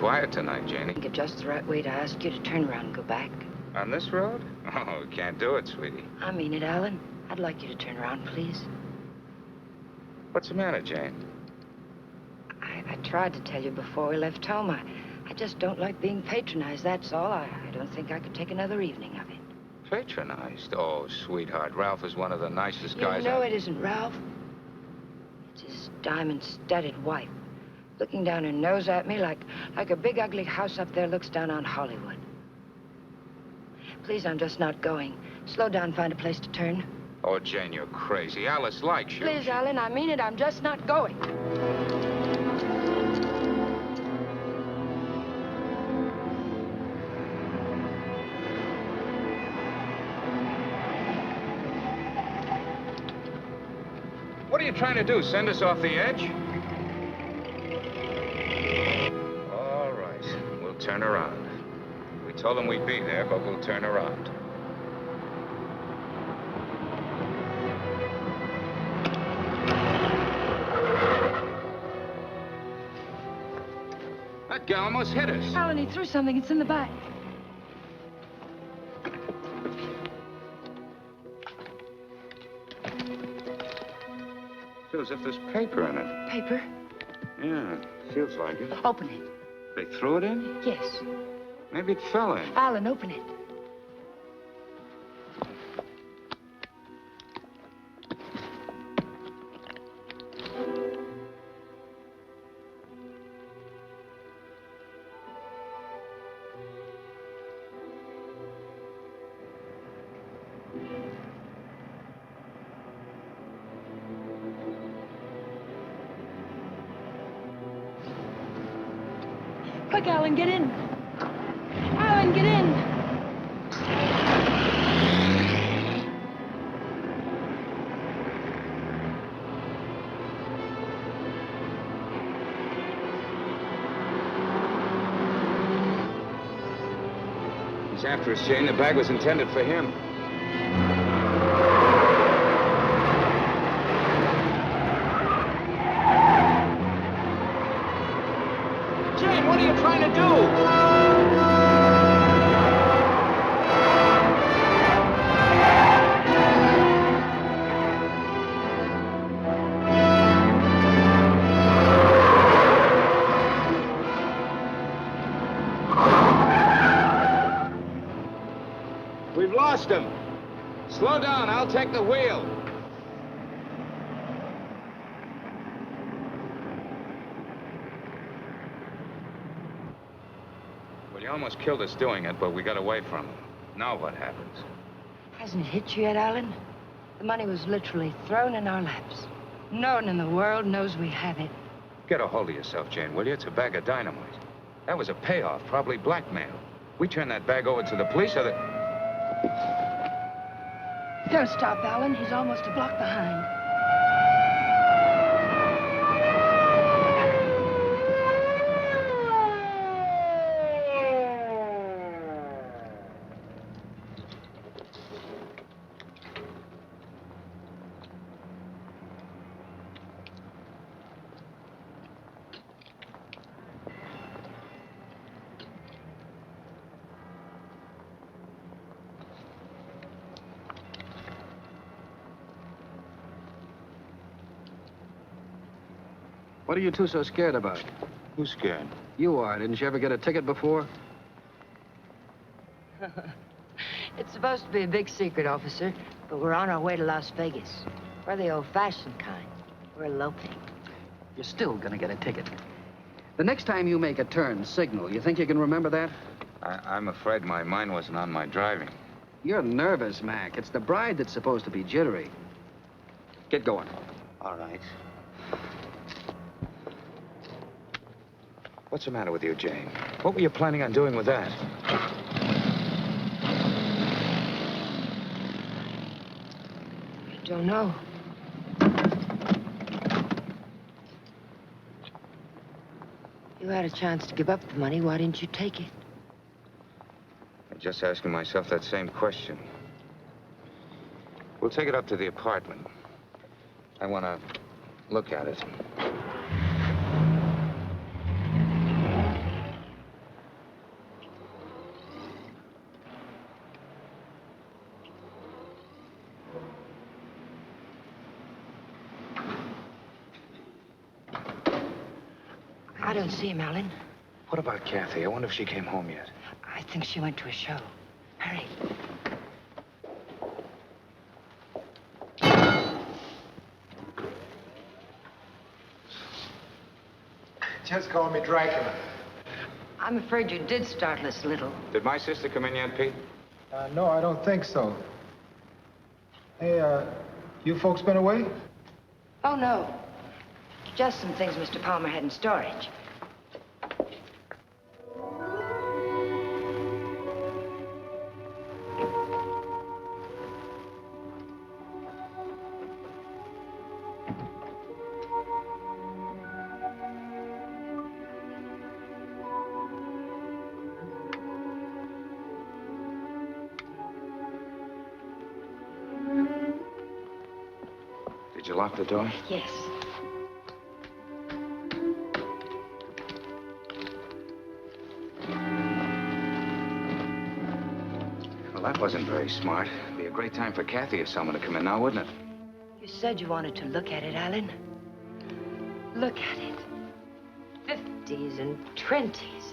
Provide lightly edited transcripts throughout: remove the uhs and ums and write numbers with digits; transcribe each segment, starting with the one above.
quiet tonight, Janie. I think it's just the right way to ask you to turn around and go back. On this road? Oh, can't do it, sweetie. I mean it, Alan. I'd like you to turn around, please. What's the matter, Jane? I tried to tell you before we left home. I just don't like being patronized, that's all. I don't think I could take another evening of it. Patronized? Oh, sweetheart, Ralph is one of the nicest guys. You know it isn't Ralph. It's his diamond-studded wife, looking down her nose at me like a big, ugly house up there looks down on Hollywood. Please, I'm just not going. Slow down, find a place to turn. Oh, Jane, you're crazy. Alice likes you. Please, Alan, I mean it. I'm just not going. What are you trying to do, send us off the edge? All right, we'll turn around. We told them we'd be there, but we'll turn around. That gal almost hit us. Alan, he threw something. It's in the back. Feels as if there's paper in it. Paper? Yeah, feels like it. Open it. They threw it in? Yes. Maybe it fell in. Alan, open it. Quick, Alan, get in. Alan, get in. He's after us, Jane. The bag was intended for him. Jane, what are you trying to do? We've lost him. Slow down, I'll take the wheel. Well, you almost killed us doing it, but we got away from him. Now what happens? Hasn't it hit you yet, Alan? The money was literally thrown in our laps. No one in the world knows we have it. Get a hold of yourself, Jane, will you? It's a bag of dynamite. That was a payoff, probably blackmail. We turn that bag over to the police, or the... Don't stop, Alan. He's almost a block behind. What are you two so scared about? Who's scared? You are. Didn't you ever get a ticket before? It's supposed to be a big secret, officer, but we're on our way to Las Vegas. We're the old-fashioned kind. We're eloping. You're still gonna get a ticket. The next time you make a turn, signal. You think you can remember that? I'm afraid my mind wasn't on my driving. You're nervous, Mac. It's the bride that's supposed to be jittery. Get going. All right. What's the matter with you, Jane? What were you planning on doing with that? I don't know. You had a chance to give up the money. Why didn't you take it? I'm just asking myself that same question. We'll take it up to the apartment. I want to look at it. I don't see him, Alan. What about Kathy? I wonder if she came home yet. I think she went to a show. Hurry. Just call me Dracula. I'm afraid you did startle us a little. Did my sister come in yet, Pete? No, I don't think so. Hey, you folks been away? Oh, no. Just some things Mr. Palmer had in storage. Did you lock the door? Yes. Well, that wasn't very smart. It'd be a great time for Kathy or someone to come in now, wouldn't it? You said you wanted to look at it, Alan. Look at it. 50s and 20s.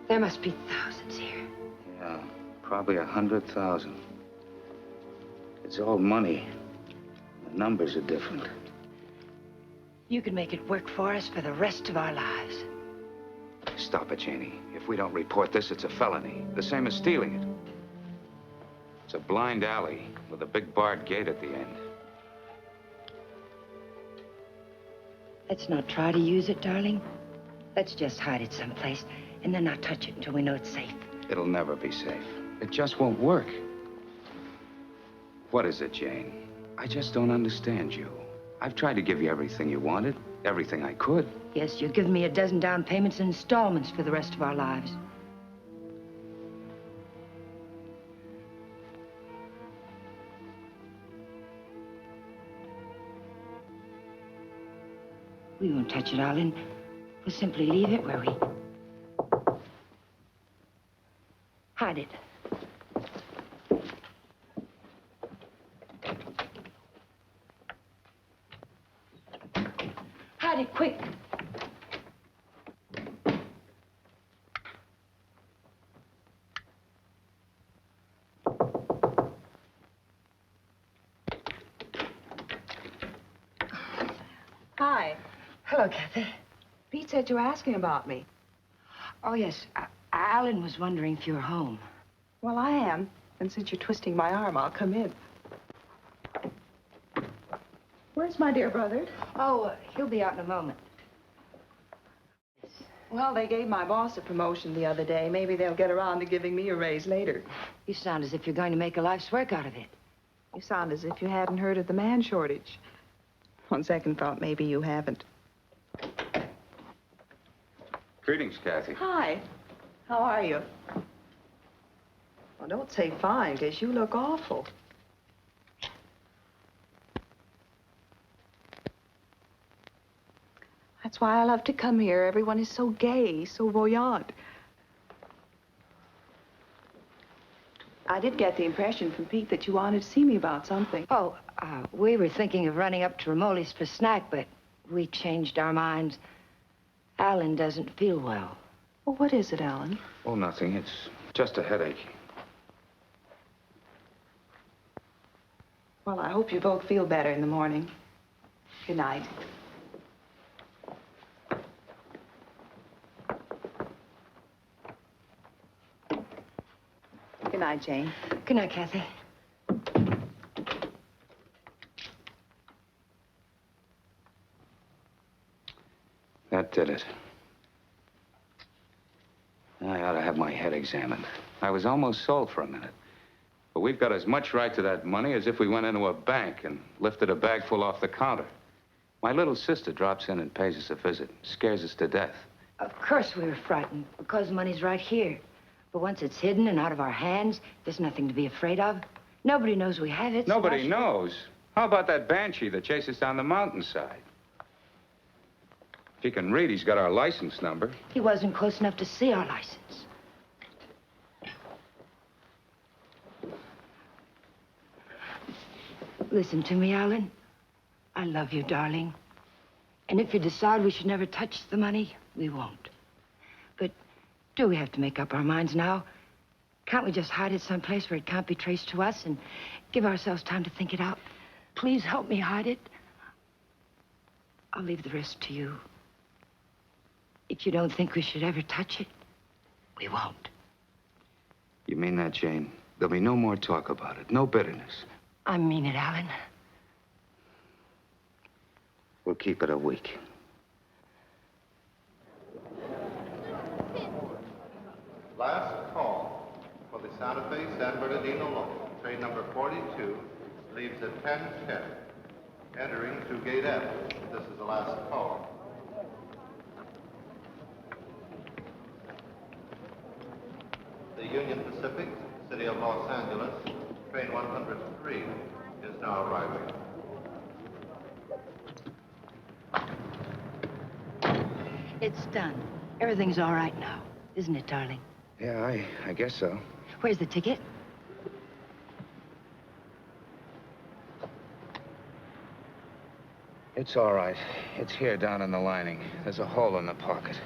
There must be thousands here. Yeah, probably 100,000. It's all money. The numbers are different. You could make it work for us for the rest of our lives. Stop it, Janie. If we don't report this, it's a felony. The same as stealing it. It's a blind alley with a big barred gate at the end. Let's not try to use it, darling. Let's just hide it someplace and then not touch it until we know it's safe. It'll never be safe. It just won't work. What is it, Jane? I just don't understand you. I've tried to give you everything you wanted, everything I could. Yes, you've given me a dozen down payments and installments for the rest of our lives. We won't touch it, Alan. We'll simply leave it where we... hide it. Hide it, quick. Hi. Hello, Kathy. Pete said you were asking about me. Oh, yes. Alan was wondering if you were home. Well, I am. And since you're twisting my arm, I'll come in. Where's my dear brother? Oh, he'll be out in a moment. Well, they gave my boss a promotion the other day. Maybe they'll get around to giving me a raise later. You sound as if you're going to make a life's work out of it. You sound as if you hadn't heard of the man shortage. On second thought, maybe you haven't. Greetings, Kathy. Hi. How are you? Well, don't say fine, because you look awful. That's why I love to come here. Everyone is so gay, so voyant. I did get the impression from Pete that you wanted to see me about something. Oh, we were thinking of running up to Ramoli's for snack, but we changed our minds. Alan doesn't feel well. Well, what is it, Alan? Oh, nothing. It's just a headache. Well, I hope you both feel better in the morning. Good night. Good night, Jane. Good night, Kathy. That did it. I ought to have my head examined. I was almost sold for a minute. But we've got as much right to that money as if we went into a bank and lifted a bag full off the counter. My little sister drops in and pays us a visit. Scares us to death. Of course we were frightened, because the money's right here. But once it's hidden and out of our hands, there's nothing to be afraid of. Nobody knows we have it. Nobody knows. How about that banshee that chased us down the mountainside? If he can read, he's got our license number. He wasn't close enough to see our license. Listen to me, Alan. I love you, darling. And if you decide we should never touch the money, we won't. But do we have to make up our minds now? Can't we just hide it someplace where it can't be traced to us and give ourselves time to think it out? Please help me hide it. I'll leave the rest to you. If you don't think we should ever touch it, we won't. You mean that, Jane? There'll be no more talk about it, no bitterness. I mean it, Alan. We'll keep it a week. Last call for the Santa Fe San Bernardino local. Train number 42 leaves at 10:10, entering through gate F. This is the last call. The Union Pacific, City of Los Angeles, train 103 is now arriving. It's done. Everything's all right now, isn't it, darling? Yeah, I guess so. Where's the ticket? It's all right. It's here down in the lining. There's a hole in the pocket.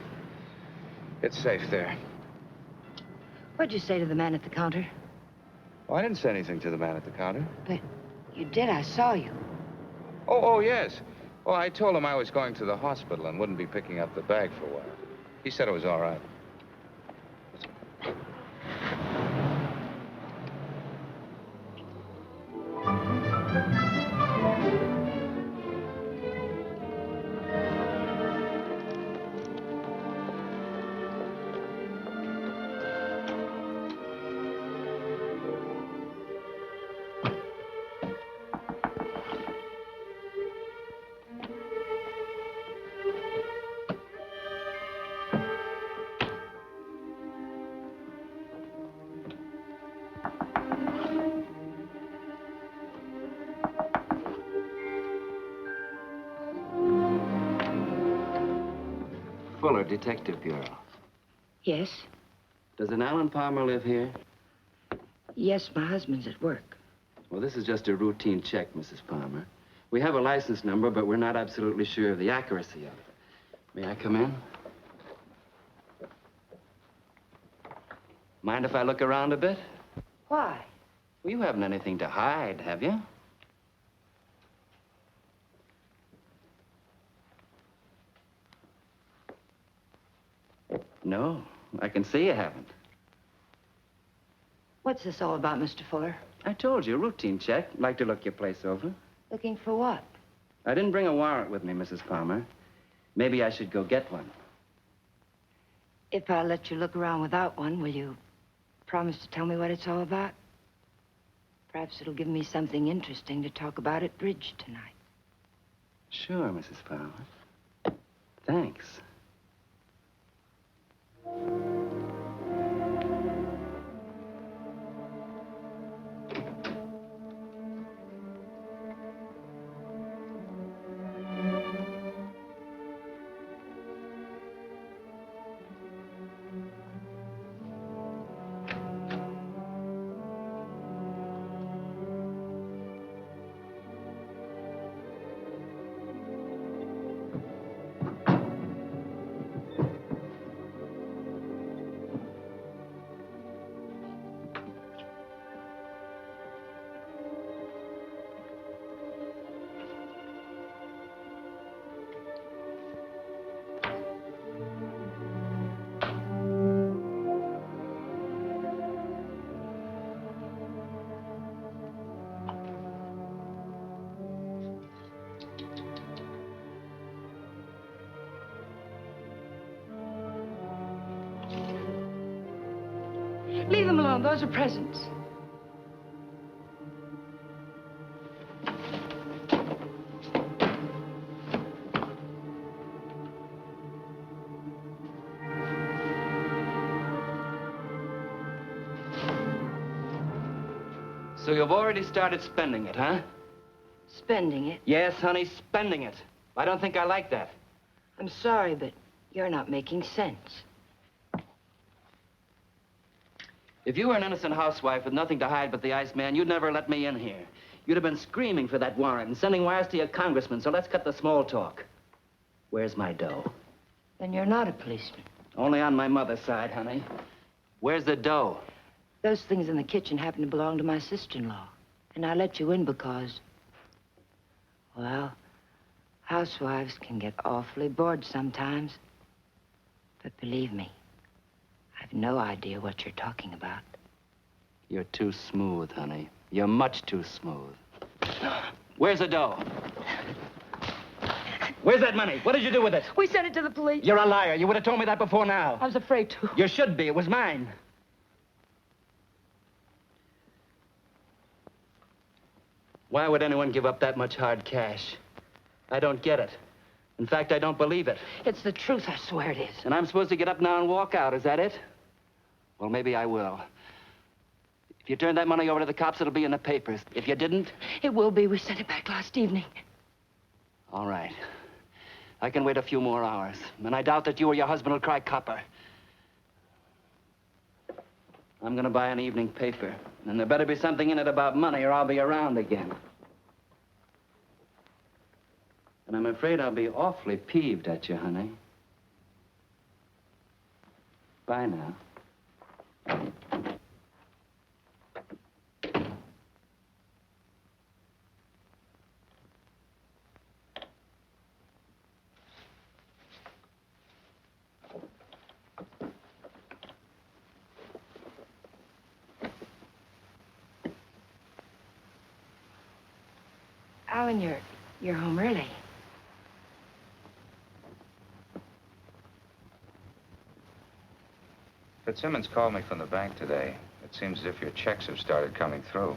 It's safe there. What'd you say to the man at the counter? Oh, I didn't say anything to the man at the counter. But you did. I saw you. Oh, yes. Well, I told him I was going to the hospital and wouldn't be picking up the bag for a while. He said it was all right. Fuller, Detective Bureau. Yes? Does an Alan Palmer live here? Yes, my husband's at work. Well, this is just a routine check, Mrs. Palmer. We have a license number, but we're not absolutely sure of the accuracy of it. May I come in? Mind if I look around a bit? Why? Well, you haven't anything to hide, have you? No, I can see you haven't. What's this all about, Mr. Fuller? I told you, routine check. Like to look your place over. Looking for what? I didn't bring a warrant with me, Mrs. Palmer. Maybe I should go get one. If I let you look around without one, will you promise to tell me what it's all about? Perhaps it'll give me something interesting to talk about at bridge tonight. Sure, Mrs. Palmer. Thanks. Leave them alone. Those are presents. So you've already started spending it, huh? Spending it? Yes, honey, spending it. I don't think I like that. I'm sorry, but you're not making sense. If you were an innocent housewife with nothing to hide but the Iceman, you'd never let me in here. You'd have been screaming for that warrant and sending wires to your congressman, so let's cut the small talk. Where's my dough? Then you're not a policeman. Only on my mother's side, honey. Where's the dough? Those things in the kitchen happen to belong to my sister-in-law. And I let you in because, well, housewives can get awfully bored sometimes. But believe me, I've no idea what you're talking about. You're too smooth, honey. You're much too smooth. Where's the dough? Where's that money? What did you do with it? We sent it to the police. You're a liar. You would have told me that before now. I was afraid to. You should be. It was mine. Why would anyone give up that much hard cash? I don't get it. In fact, I don't believe it. It's the truth, I swear it is. And I'm supposed to get up now and walk out, is that it? Well, maybe I will. If you turn that money over to the cops, it'll be in the papers. If you didn't... It will be. We sent it back last evening. All right. I can wait a few more hours. And I doubt that you or your husband will cry copper. I'm gonna buy an evening paper. And there better be something in it about money or I'll be around again. And I'm afraid I'll be awfully peeved at you, honey. Bye now. Alan, you're home early. Fitzsimmons called me from the bank today. It seems as if your checks have started coming through.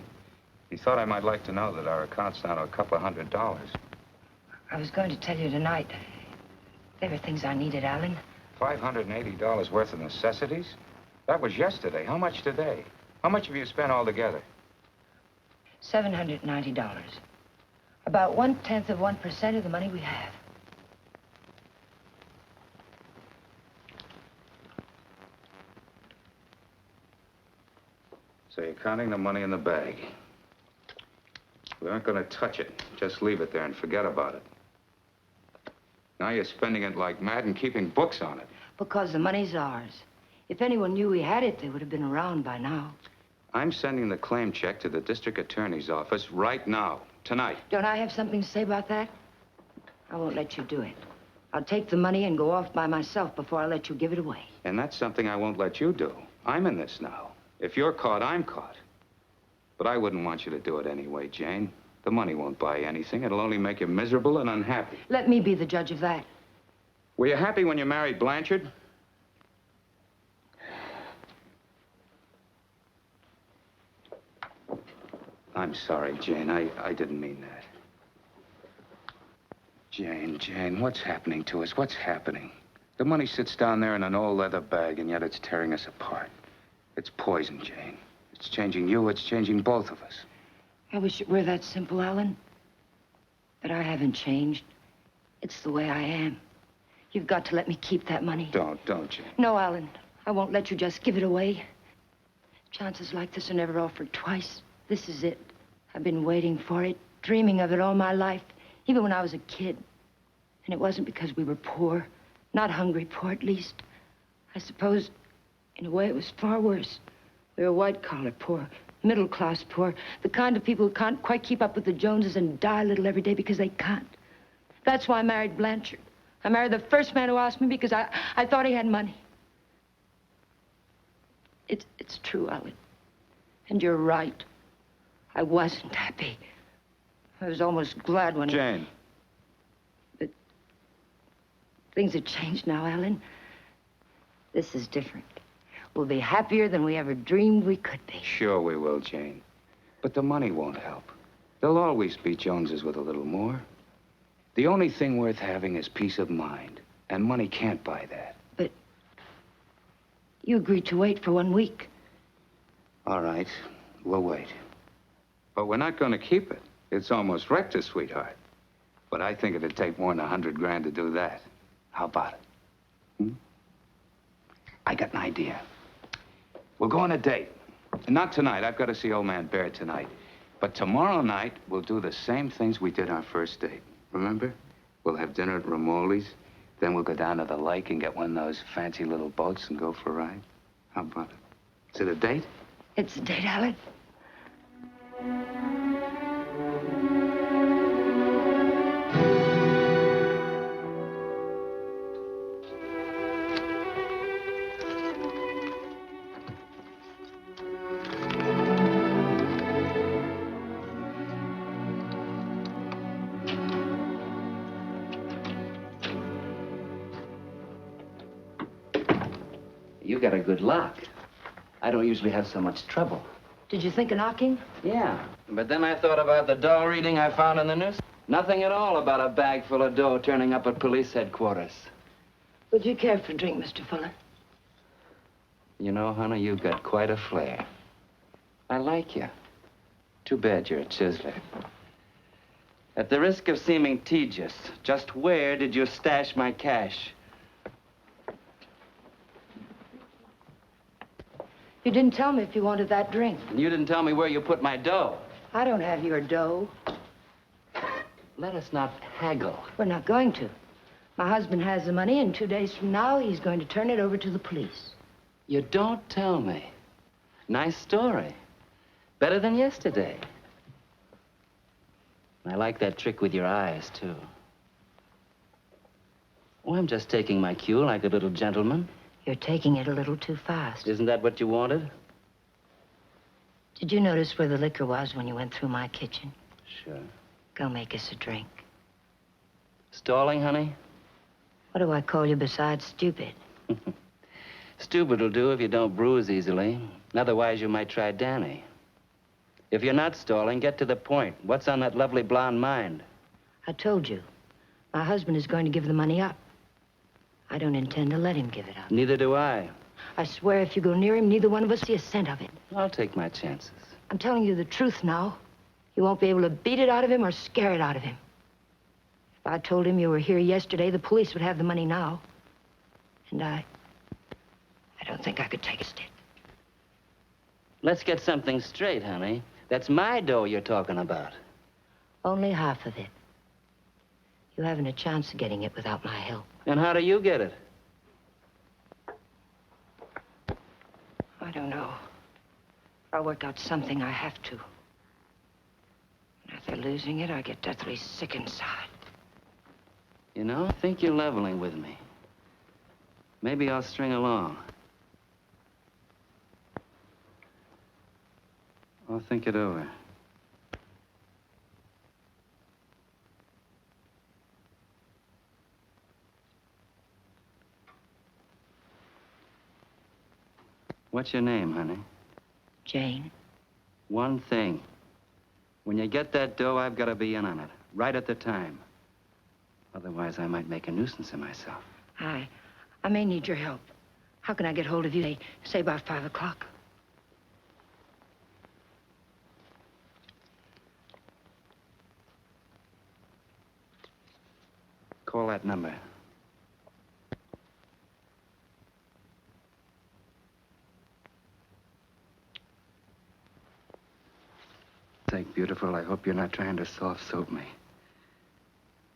He thought I might like to know that our account's down to a couple of $100. I was going to tell you tonight. There were things I needed, Alan. $580 worth of necessities? That was yesterday. How much today? How much have you spent altogether? $790. About 1/10 of 1% of the money we have. So you're counting the money in the bag. We aren't going to touch it. Just leave it there and forget about it. Now you're spending it like mad and keeping books on it. Because the money's ours. If anyone knew we had it, they would have been around by now. I'm sending the claim check to the district attorney's office right now, tonight. Don't I have something to say about that? I won't let you do it. I'll take the money and go off by myself before I let you give it away. And that's something I won't let you do. I'm in this now. If you're caught, I'm caught. But I wouldn't want you to do it anyway, Jane. The money won't buy anything. It'll only make you miserable and unhappy. Let me be the judge of that. Were you happy when you married Blanchard? I'm sorry, Jane. I didn't mean that. Jane, what's happening to us? What's happening? The money sits down there in an old leather bag, and yet it's tearing us apart. It's poison, Jane. It's changing you. It's changing both of us. I wish it were that simple, Alan. But I haven't changed. It's the way I am. You've got to let me keep that money. Don't, Jane. No, Alan. I won't let you just give it away. Chances like this are never offered twice. This is it. I've been waiting for it, dreaming of it all my life, even when I was a kid. And it wasn't because we were poor. Not hungry poor, at least. I suppose, in a way, it was far worse. We were white-collar poor, middle-class poor, the kind of people who can't quite keep up with the Joneses and die a little every day because they can't. That's why I married Blanchard. I married the first man who asked me because I thought he had money. It's true, Alan. And you're right. I wasn't happy. I was almost glad when Jane. But things have changed now, Alan. This is different. We'll be happier than we ever dreamed we could be. Sure we will, Jane. But the money won't help. There'll always be Joneses with a little more. The only thing worth having is peace of mind. And money can't buy that. But you agreed to wait for 1 week. All right, we'll wait. But we're not going to keep it. It's almost wrecked us, sweetheart. But I think it'd take more than 100 grand to do that. How about it? I got an idea. We'll go on a date. Not tonight. I've got to see old man Bear tonight. But tomorrow night, we'll do the same things we did our first date. Remember? We'll have dinner at Romoli's. Then we'll go down to the lake and get one of those fancy little boats and go for a ride. How about it? Is it a date? It's a date, Alan. You got a good lock. I don't usually have so much trouble. Did you think of knocking? Yeah, but then I thought about the dough reading I found in the news. Nothing at all about a bag full of dough turning up at police headquarters. Would you care for a drink, Mr. Fuller? You know, honey, you've got quite a flair. I like you. Too bad you're a chiseler. At the risk of seeming tedious, just where did you stash my cash? You didn't tell me if you wanted that drink. And you didn't tell me where you put my dough. I don't have your dough. Let us not haggle. We're not going to. My husband has the money, and 2 days from now, he's going to turn it over to the police. You don't tell me. Nice story. Better than yesterday. I like that trick with your eyes, too. Oh, I'm just taking my cue like a little gentleman. You're taking it a little too fast. Isn't that what you wanted? Did you notice where the liquor was when you went through my kitchen? Sure. Go make us a drink. Stalling, honey? What do I call you besides stupid? Stupid will do if you don't bruise easily. Otherwise, you might try Danny. If you're not stalling, get to the point. What's on that lovely blonde mind? I told you. My husband is going to give the money up. I don't intend to let him give it up. Neither do I. I swear if you go near him, neither one of us see a cent of it. I'll take my chances. I'm telling you the truth now. You won't be able to beat it out of him or scare it out of him. If I told him you were here yesterday, the police would have the money now. And I don't think I could take a stick. Let's get something straight, honey. That's my dough you're talking about. Only half of it. You haven't a chance of getting it without my help. And how do you get it? I don't know. I'll work out something. I have to. And after losing it, I get deathly sick inside. You know, I think you're leveling with me. Maybe I'll string along. I'll think it over. What's your name, honey? Jane. One thing. When you get that dough, I've got to be in on it. Right at the time. Otherwise, I might make a nuisance of myself. I may need your help. How can I get hold of you? Say about 5 o'clock. Call that number. Say, beautiful, I hope you're not trying to soft soap me.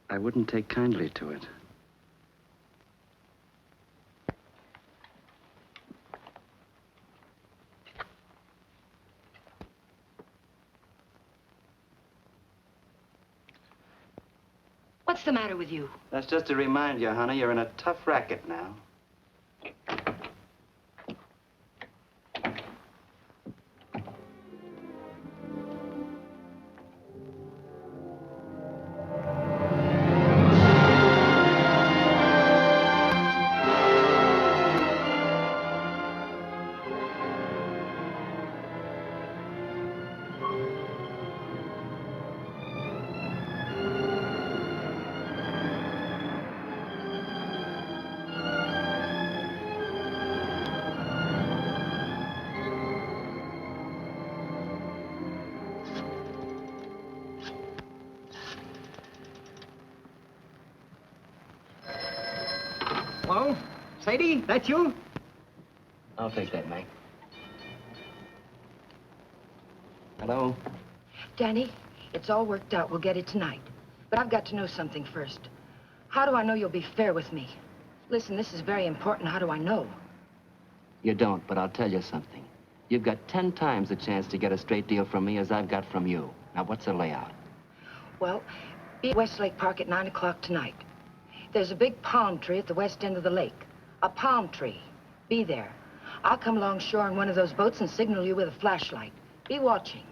I wouldn't take kindly to it. What's the matter with you? That's just to remind you, honey, you're in a tough racket now. Hello? Sadie, that you? I'll take that, Mike. Hello? Danny, it's all worked out. We'll get it tonight. But I've got to know something first. How do I know you'll be fair with me? Listen, this is very important. How do I know? You don't, but I'll tell you something. You've got 10 times the chance to get a straight deal from me as I've got from you. Now, what's the layout? Well, be at Westlake Park at 9 o'clock tonight. There's a big palm tree at the west end of the lake. A palm tree. Be there. I'll come along shore in one of those boats and signal you with a flashlight. Be watching.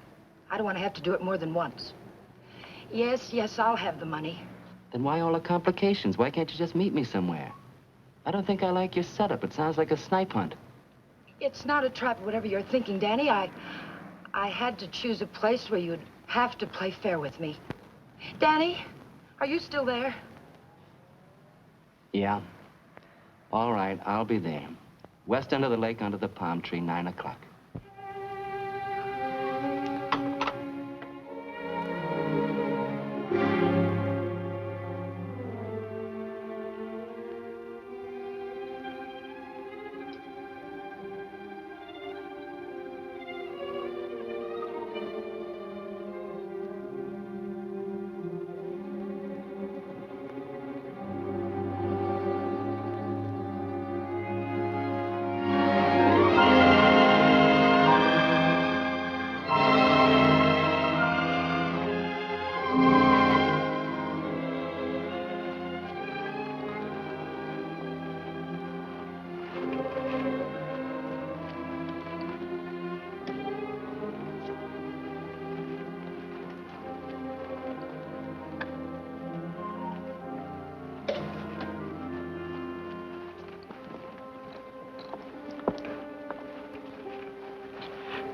I don't want to have to do it more than once. Yes, I'll have the money. Then why all the complications? Why can't you just meet me somewhere? I don't think I like your setup. It sounds like a snipe hunt. It's not a trap, whatever you're thinking, Danny. I had to choose a place where you'd have to play fair with me. Danny, are you still there? Yeah. All right, I'll be there. West end of the lake under the palm tree, 9 o'clock.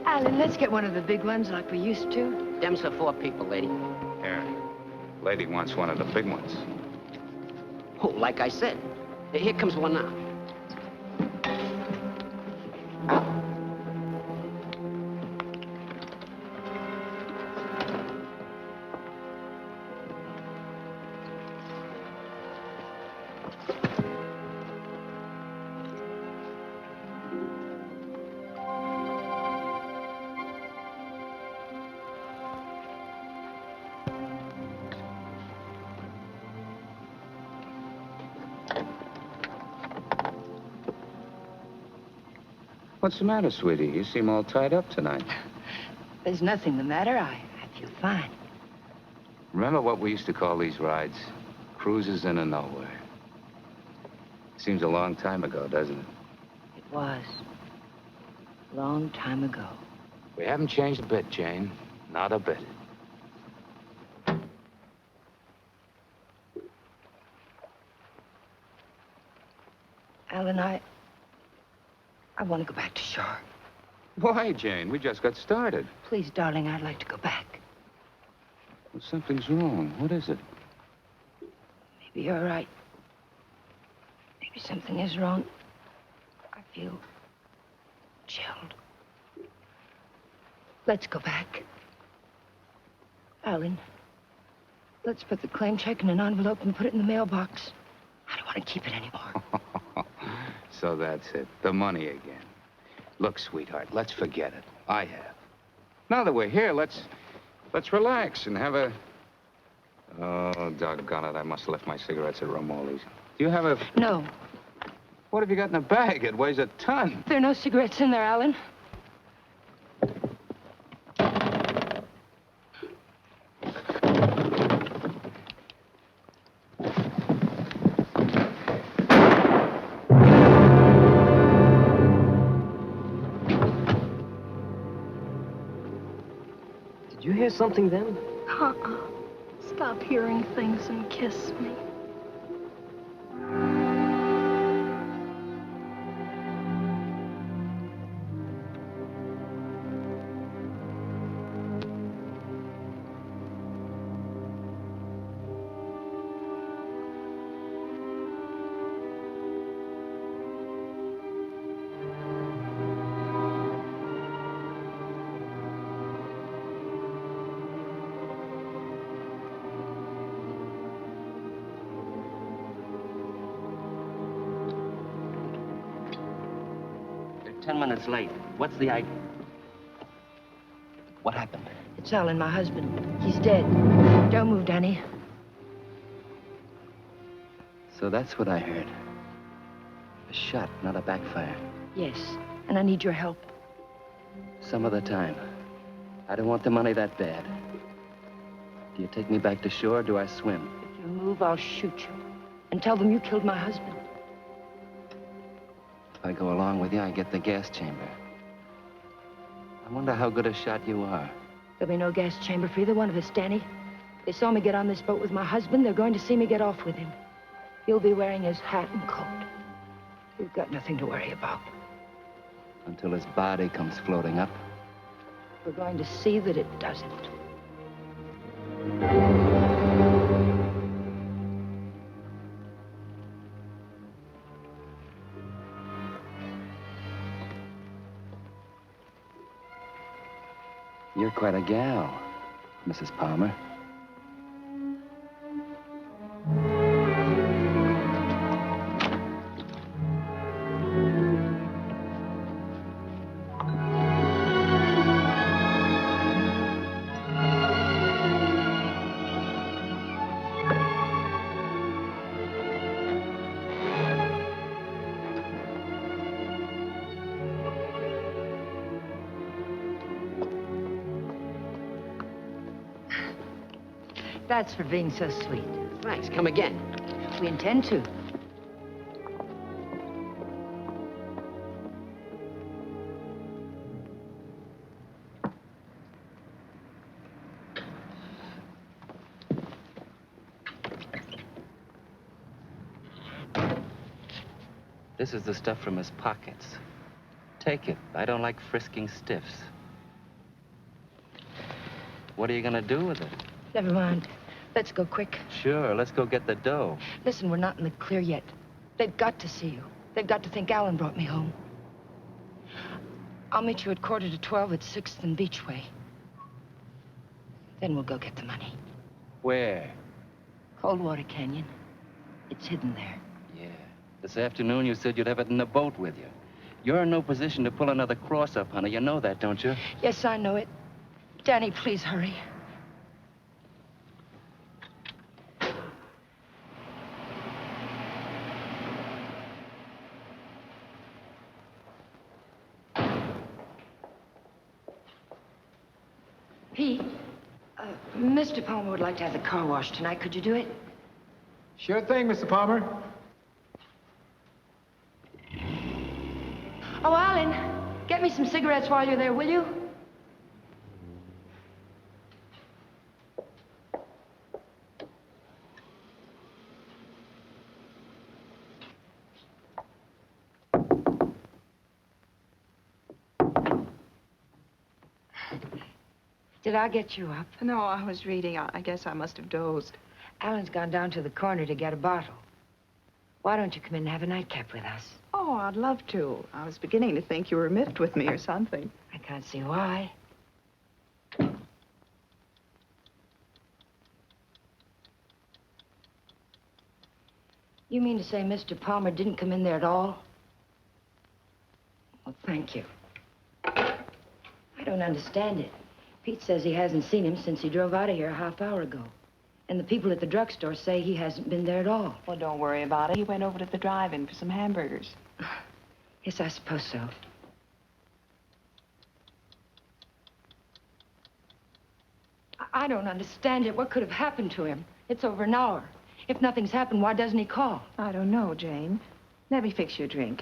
Alan, let's get one of the big ones like we used to. Them's for 4 people, lady. Here. Lady wants one of the big ones. Oh, like I said. Here comes one now. What's the matter, sweetie? You seem all tied up tonight. There's nothing the matter. I feel fine. Remember what we used to call these rides? Cruises into nowhere. Seems a long time ago, doesn't it? It was. A long time ago. We haven't changed a bit, Jane. Not a bit. Alan, I want to go back to shore. Why, Jane? We just got started. Please, darling, I'd like to go back. Well, something's wrong. What is it? Maybe you're right. Maybe something is wrong. I feel chilled. Let's go back. Alan, let's put the claim check in an envelope and put it in the mailbox. I don't want to keep it anymore. So that's it. The money again. Look, sweetheart, let's forget it. I have. Now that we're here, let's relax and have a... Oh, doggone it. I must have left my cigarettes at Romoli's. Do you have a... No. What have you got in the bag? It weighs a ton. There are no cigarettes in there, Alan. Did you hear something then? Stop hearing things and kiss me. You're 10 minutes late. What's the idea? What happened? It's Alan, my husband. He's dead. Don't move, Danny. So that's what I heard. A shot, not a backfire. Yes, and I need your help. Some other time. I don't want the money that bad. Do you take me back to shore, or do I swim? If you move, I'll shoot you. And tell them you killed my husband. If I go along with you, I get the gas chamber. I wonder how good a shot you are. There'll be no gas chamber for either one of us, Danny. They saw me get on this boat with my husband. They're going to see me get off with him. He'll be wearing his hat and coat. You've got nothing to worry about. Until his body comes floating up. We're going to see that it doesn't. You're quite a gal, Mrs. Palmer. That's for being so sweet. Thanks. Come again. We intend to. This is the stuff from his pockets. Take it. I don't like frisking stiffs. What are you gonna do with it? Never mind. Let's go quick. Sure, let's go get the dough. Listen, we're not in the clear yet. They've got to see you. They've got to think Alan brought me home. I'll meet you at 11:45 at 6th and Beachway. Then we'll go get the money. Where? Coldwater Canyon. It's hidden there. Yeah. This afternoon you said you'd have it in the boat with you. You're in no position to pull another cross-up, honey. You know that, don't you? Yes, I know it. Danny, please hurry. Pete, Mr. Palmer would like to have the car washed tonight. Could you do it? Sure thing, Mr. Palmer. Oh, Alan, get me some cigarettes while you're there, will you? Did I get you up? No, I was reading. I guess I must have dozed. Alan's gone down to the corner to get a bottle. Why don't you come in and have a nightcap with us? Oh, I'd love to. I was beginning to think you were miffed with me or something. I can't see why. You mean to say Mr. Palmer didn't come in there at all? Well, thank you. I don't understand it. Pete says he hasn't seen him since he drove out of here a half hour ago. And the people at the drugstore say he hasn't been there at all. Well, don't worry about it. He went over to the drive-in for some hamburgers. Yes, I suppose so. I don't understand it. What could have happened to him? It's over an hour. If nothing's happened, why doesn't he call? I don't know, Jane. Let me fix you a drink.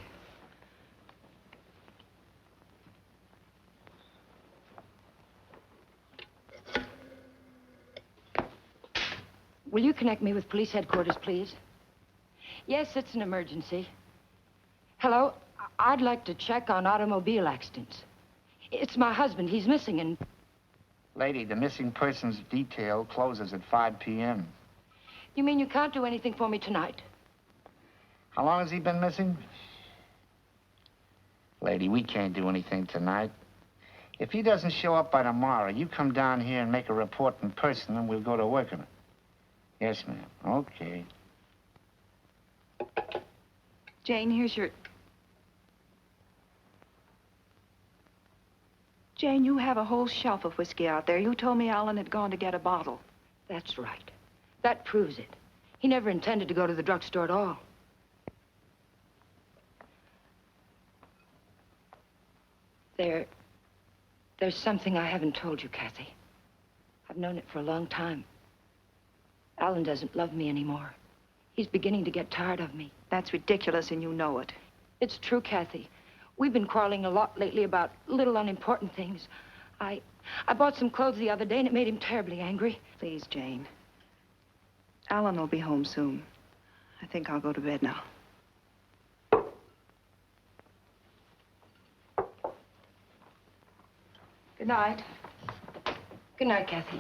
Will you connect me with police headquarters, please? Yes, it's an emergency. Hello? I'd like to check on automobile accidents. It's my husband. He's missing and... Lady, the missing persons detail closes at 5 p.m. You mean you can't do anything for me tonight? How long has he been missing? Lady, we can't do anything tonight. If he doesn't show up by tomorrow, you come down here and make a report in person, and we'll go to work on it. Yes, ma'am. Okay. Jane, here's your... Jane, you have a whole shelf of whiskey out there. You told me Alan had gone to get a bottle. That's right. That proves it. He never intended to go to the drugstore at all. There's something I haven't told you, Kathy. I've known it for a long time. Alan doesn't love me anymore. He's beginning to get tired of me. That's ridiculous, and you know it. It's true, Kathy. We've been quarreling a lot lately about little unimportant things. I bought some clothes the other day, and it made him terribly angry. Please, Jane. Alan will be home soon. I think I'll go to bed now. Good night. Good night, Kathy.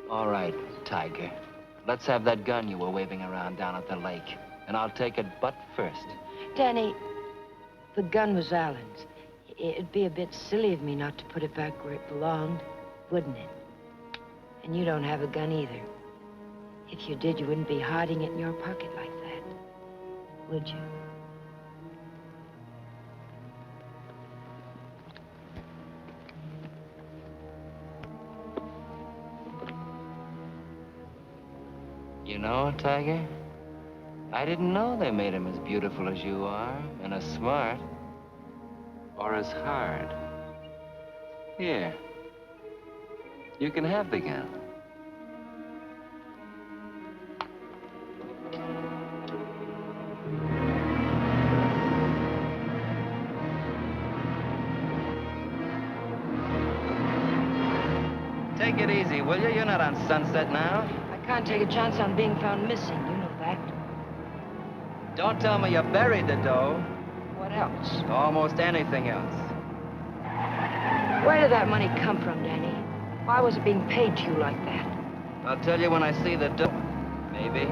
All right, Tiger. Let's have that gun you were waving around down at the lake. And I'll take it butt first. Danny, the gun was Alan's. It'd be a bit silly of me not to put it back where it belonged, wouldn't it? And you don't have a gun either. If you did, you wouldn't be hiding it in your pocket like that, would you? You know, Tiger, I didn't know they made him as beautiful as you are, and as smart, or as hard. Here, you can have the gun. Take it easy, will you? You're not on Sunset now. I can't take a chance on being found missing, you know that. Don't tell me you buried the dough. What else? Almost anything else. Where did that money come from, Danny? Why was it being paid to you like that? I'll tell you when I see the dough, maybe.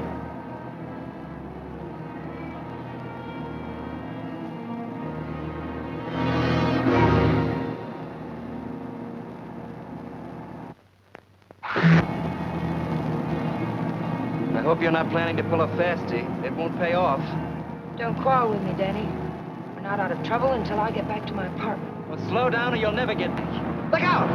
I hope you're not planning to pull a fastie. It won't pay off. Don't quarrel with me, Danny. We're not out of trouble until I get back to my apartment. Well, slow down or you'll never get me. Look out!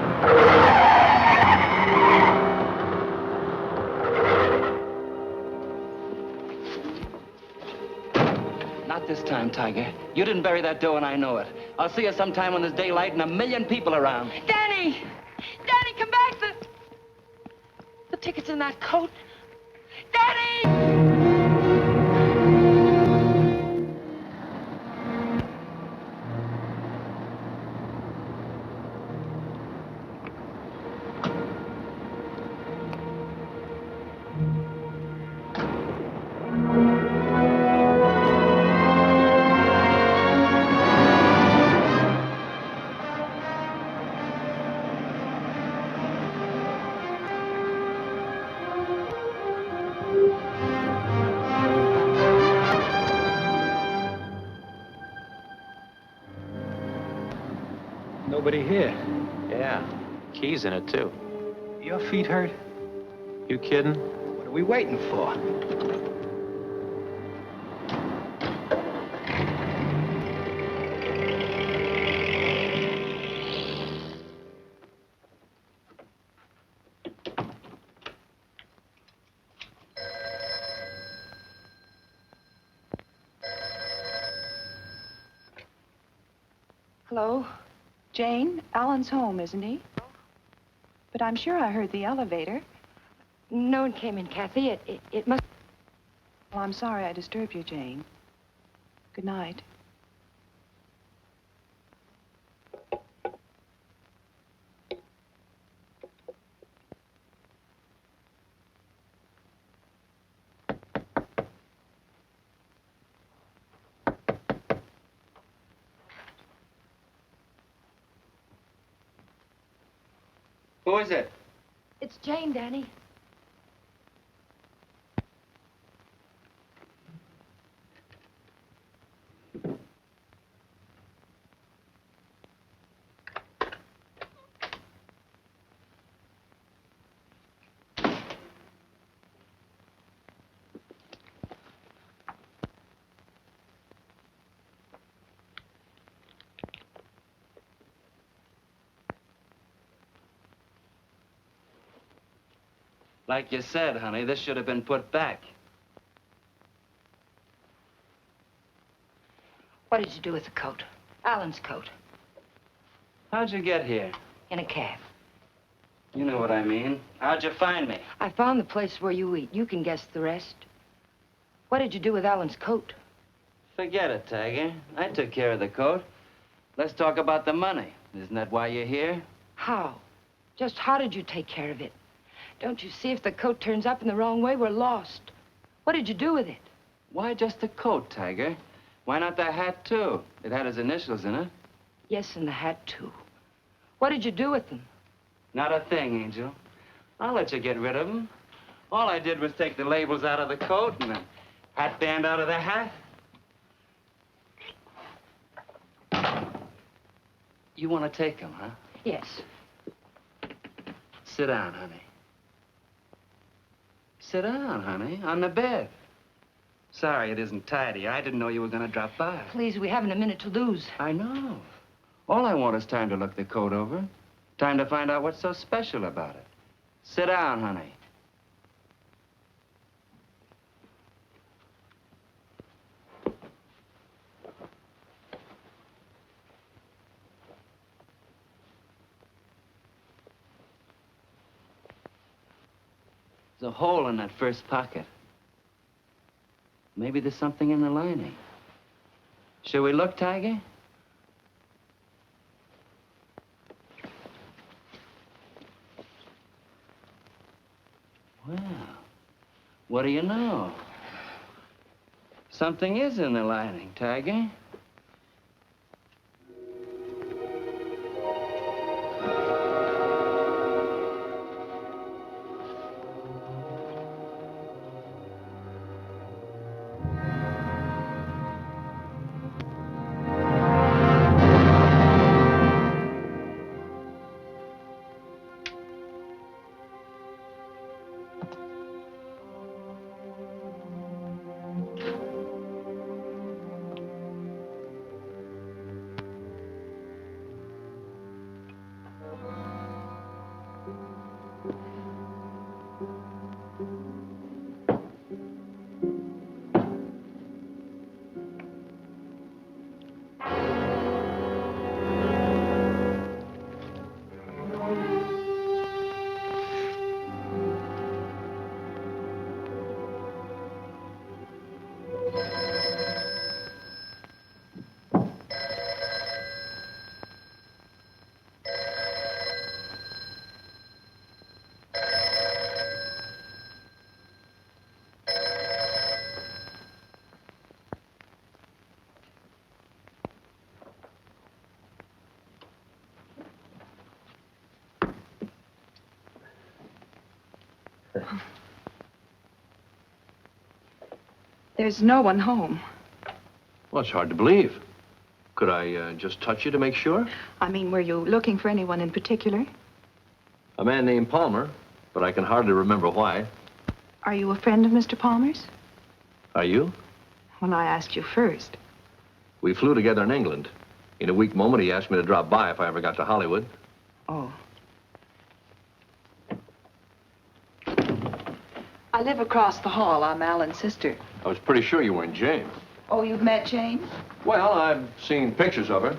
Not this time, Tiger. You didn't bury that dough and I know it. I'll see you sometime when there's daylight and a million people around. Danny! Danny, come back! The ticket's in that coat. Danny! Nobody here. Yeah, keys in it, too. Your feet hurt? You kidding? What are we waiting for? Hello? Jane, Alan's home, isn't he? But I'm sure I heard the elevator. No one came in, Kathy. It must... Well, I'm sorry I disturbed you, Jane. Good night. Who is it? It's Jane, Danny. Like you said, honey, this should have been put back. What did you do with the coat? Alan's coat. How'd you get here? In a cab. You know what I mean. How'd you find me? I found the place where you eat. You can guess the rest. What did you do with Alan's coat? Forget it, Tiger. I took care of the coat. Let's talk about the money. Isn't that why you're here? How? Just how did you take care of it? Don't you see if the coat turns up in the wrong way, we're lost. What did you do with it? Why just the coat, Tiger? Why not the hat, too? It had his initials in it. Yes, and the hat, too. What did you do with them? Not a thing, Angel. I'll let you get rid of them. All I did was take the labels out of the coat and the hat band out of the hat. You want to take them, huh? Yes. Sit down, honey. Sit down, honey, on the bed. Sorry it isn't tidy. I didn't know you were going to drop by. Please, we haven't a minute to lose. I know. All I want is time to look the coat over. Time to find out what's so special about it. Sit down, honey. There's a hole in that first pocket. Maybe there's something in the lining. Shall we look, Tiger? Well, what do you know? Something is in the lining, Tiger. There's no one home. Well, it's hard to believe. Could I just touch you to make sure? I mean, were you looking for anyone in particular? A man named Palmer, but I can hardly remember why. Are you a friend of Mr. Palmer's? Are you? Well, I asked you first. We flew together in England. In a weak moment, he asked me to drop by if I ever got to Hollywood. Oh. I live across the hall. I'm Alan's sister. I was pretty sure you weren't Jane. Oh, you've met Jane? Well, I've seen pictures of her.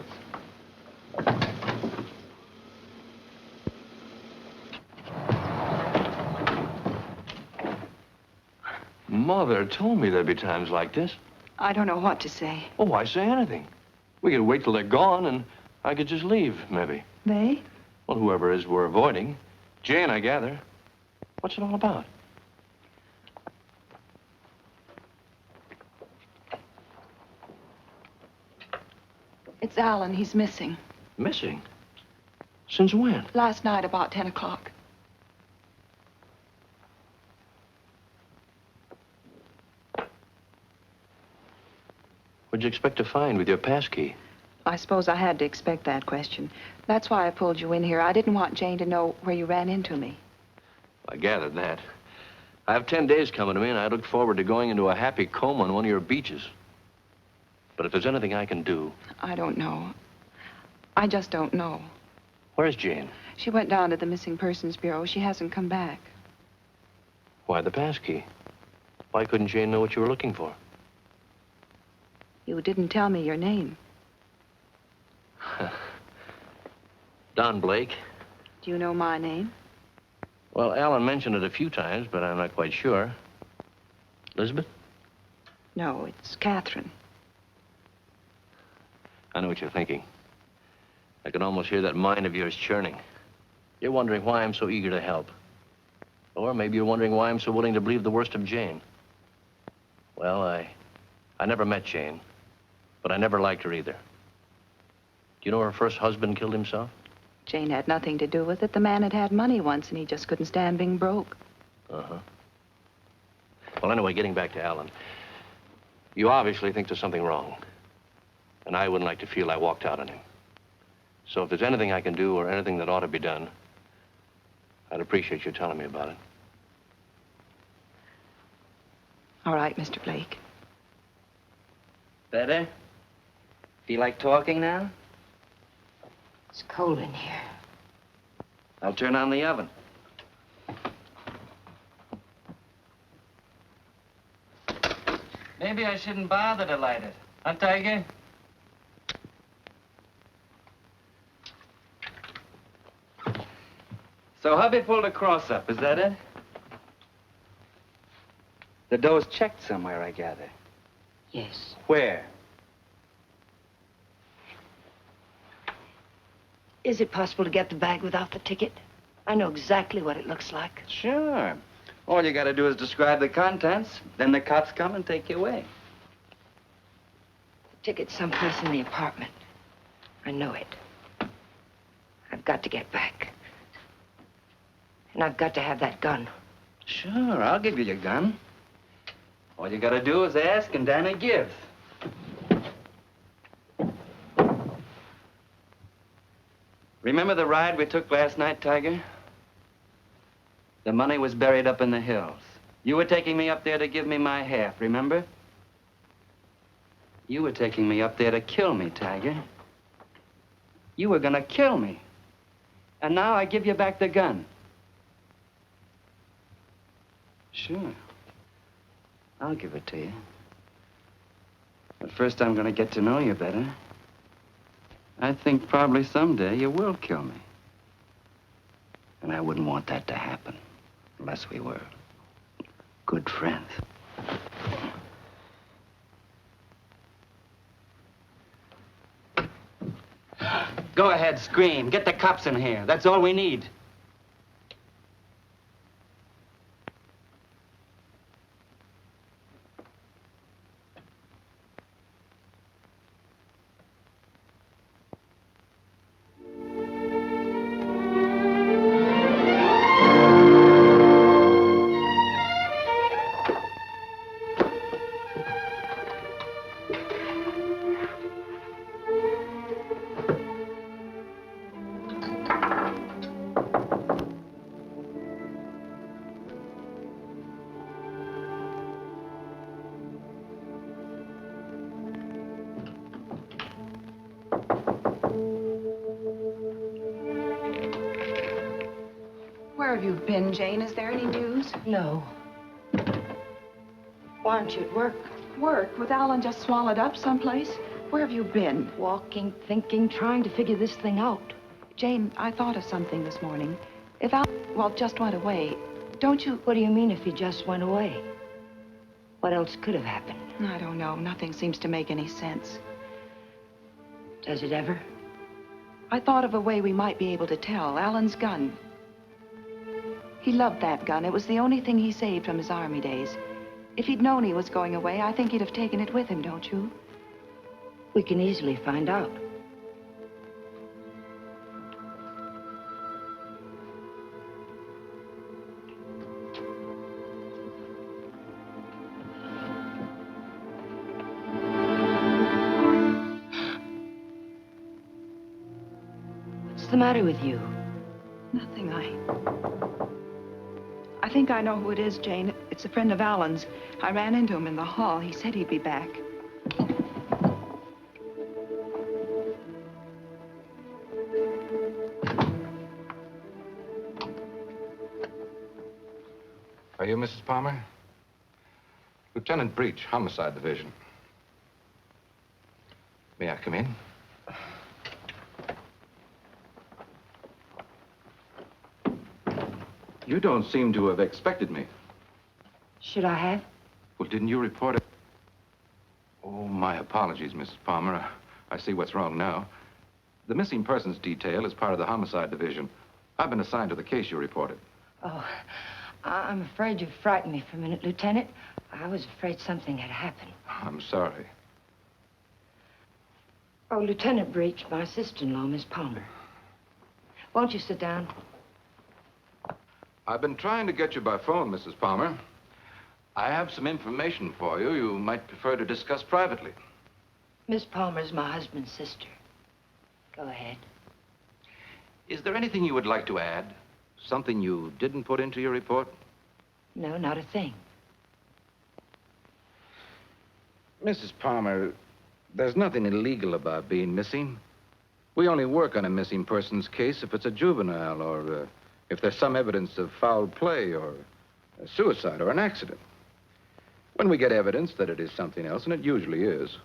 Mother told me there'd be times like this. I don't know what to say. Oh, why say anything? We could wait till they're gone, and I could just leave, maybe. They? Well, whoever it is we're avoiding. Jane, I gather. What's it all about? It's Alan. He's missing. Missing? Since when? Last night, about 10 o'clock. What'd you expect to find with your passkey? I suppose I had to expect that question. That's why I pulled you in here. I didn't want Jane to know where you ran into me. I gathered that. I have 10 days coming to me, and I look forward to going into a happy coma on one of your beaches. But if there's anything I can do... I don't know. I just don't know. Where's Jane? She went down to the Missing Persons Bureau. She hasn't come back. Why the passkey? Why couldn't Jane know what you were looking for? You didn't tell me your name. Don Blake. Do you know my name? Well, Alan mentioned it a few times, but I'm not quite sure. Elizabeth? No, it's Catherine. I know what you're thinking. I can almost hear that mind of yours churning. You're wondering why I'm so eager to help. Or maybe you're wondering why I'm so willing to believe the worst of Jane. Well, I never met Jane, but I never liked her either. Do you know her first husband killed himself? Jane had nothing to do with it. The man had had money once, and he just couldn't stand being broke. Uh-huh. Well, anyway, getting back to Alan. You obviously think there's something wrong. And I wouldn't like to feel I walked out on him. So if there's anything I can do or anything that ought to be done, I'd appreciate you telling me about it. All right, Mr. Blake. Better? Feel like talking now? It's cold in here. I'll turn on the oven. Maybe I shouldn't bother to light it. Huh, Tiger? So hubby pulled a cross up, is that it? The dough's checked somewhere, I gather. Yes. Where? Is it possible to get the bag without the ticket? I know exactly what it looks like. Sure. All you gotta do is describe the contents, then the cops come and take you away. The ticket's someplace in the apartment. I know it. I've got to get back. And I've got to have that gun. Sure, I'll give you your gun. All you gotta do is ask and Danny gives. Remember the ride we took last night, Tiger? The money was buried up in the hills. You were taking me up there to give me my half, remember? You were taking me up there to kill me, Tiger. You were gonna kill me. And now I give you back the gun. Sure. I'll give it to you. But first I'm gonna get to know you better. I think probably someday you will kill me. And I wouldn't want that to happen unless we were good friends. Go ahead, scream. Get the cops in here. That's all we need. Where have you been, Jane? Is there any news? No. Why aren't you at work? Work? With Alan just swallowed up someplace? Where have you been? Walking, thinking, trying to figure this thing out. Jane, I thought of something this morning. If Alan, well, just went away, don't you... What do you mean if he just went away? What else could have happened? I don't know. Nothing seems to make any sense. Does it ever? I thought of a way we might be able to tell. Alan's gun. He loved that gun. It was the only thing he saved from his army days. If he'd known he was going away, I think he'd have taken it with him, don't you? We can easily find out. What's the matter with you? Nothing. I think I know who it is, Jane. It's a friend of Alan's. I ran into him in the hall. He said he'd be back. Are you Mrs. Palmer? Lieutenant Breach, Homicide Division. May I come in? You don't seem to have expected me. Should I have? Well, didn't you report it? Oh, my apologies, Mrs. Palmer. I see what's wrong now. The missing persons detail is part of the Homicide Division. I've been assigned to the case you reported. Oh, I'm afraid you frightened me for a minute, Lieutenant. I was afraid something had happened. I'm sorry. Oh, Lieutenant Breach, my sister-in-law, Miss Palmer. Won't you sit down? I've been trying to get you by phone, Mrs. Palmer. I have some information for you you might prefer to discuss privately. Miss Palmer's my husband's sister. Go ahead. Is there anything you would like to add? Something you didn't put into your report? No, not a thing. Mrs. Palmer, there's nothing illegal about being missing. We only work on a missing persons case if it's a juvenile or if there's some evidence of foul play or a suicide or an accident. When we get evidence that it is something else, and it usually is,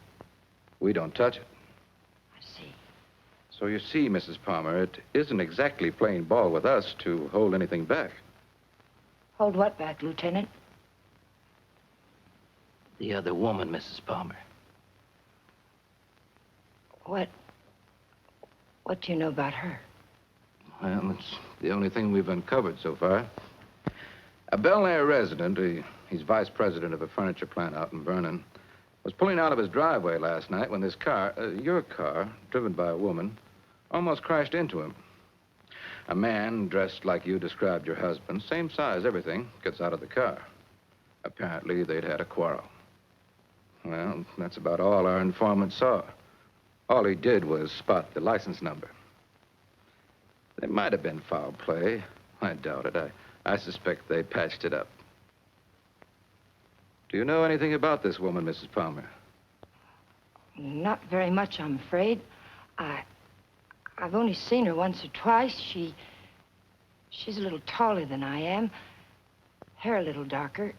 we don't touch it. I see. So you see, Mrs. Palmer, it isn't exactly playing ball with us to hold anything back. Hold what back, Lieutenant? The other woman, Mrs. Palmer. What do you know about her? Well, it's the only thing we've uncovered so far. A Bel Air resident, he's vice president of a furniture plant out in Vernon, was pulling out of his driveway last night when this car, your car, driven by a woman, almost crashed into him. A man dressed like you described your husband, same size, everything, gets out of the car. Apparently, they'd had a quarrel. Well, that's about all our informant saw. All he did was spot the license number. There might have been foul play. I doubt it. I suspect they patched it up. Do you know anything about this woman, Mrs. Palmer? Not very much, I'm afraid. I've only seen her once or twice. She's a little taller than I am. Hair a little darker.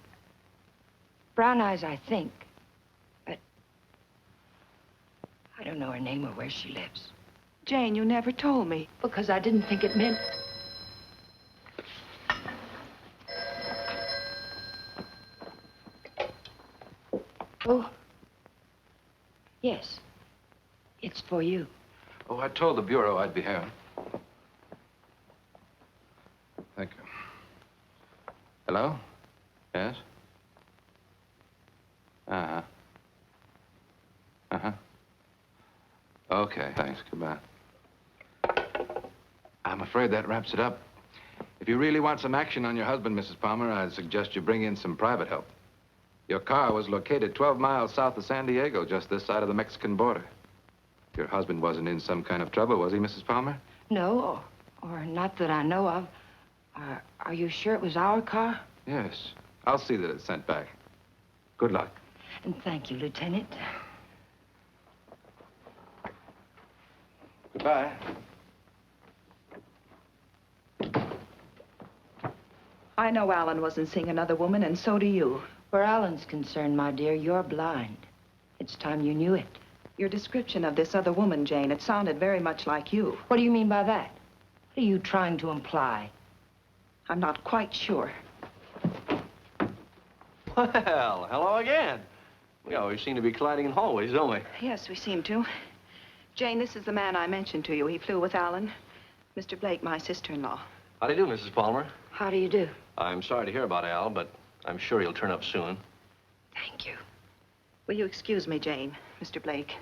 Brown eyes, I think. But I don't know her name or where she lives. Jane, you never told me. Because I didn't think it meant... Oh. Yes. It's for you. Oh, I told the Bureau I'd be here. Thank you. Hello? Yes? Uh-huh. Uh-huh. Okay, thanks. Goodbye. I'm afraid that wraps it up. If you really want some action on your husband, Mrs. Palmer, I'd suggest you bring in some private help. Your car was located 12 miles south of San Diego, just this side of the Mexican border. Your husband wasn't in some kind of trouble, was he, Mrs. Palmer? No, or not that I know of. Are you sure it was our car? Yes. I'll see that it's sent back. Good luck. And thank you, Lieutenant. Goodbye. I know Alan wasn't seeing another woman, and so do you. Where Alan's concerned, my dear, you're blind. It's time you knew it. Your description of this other woman, Jane, it sounded very much like you. What do you mean by that? What are you trying to imply? I'm not quite sure. Well, hello again. We always seem to be colliding in hallways, don't we? Yes, we seem to. Jane, this is the man I mentioned to you. He flew with Alan. Mr. Blake, my sister-in-law. How do you do, Mrs. Palmer? How do you do? I'm sorry to hear about Al, but I'm sure he'll turn up soon. Thank you. Will you excuse me, Jane, Mr. Blake?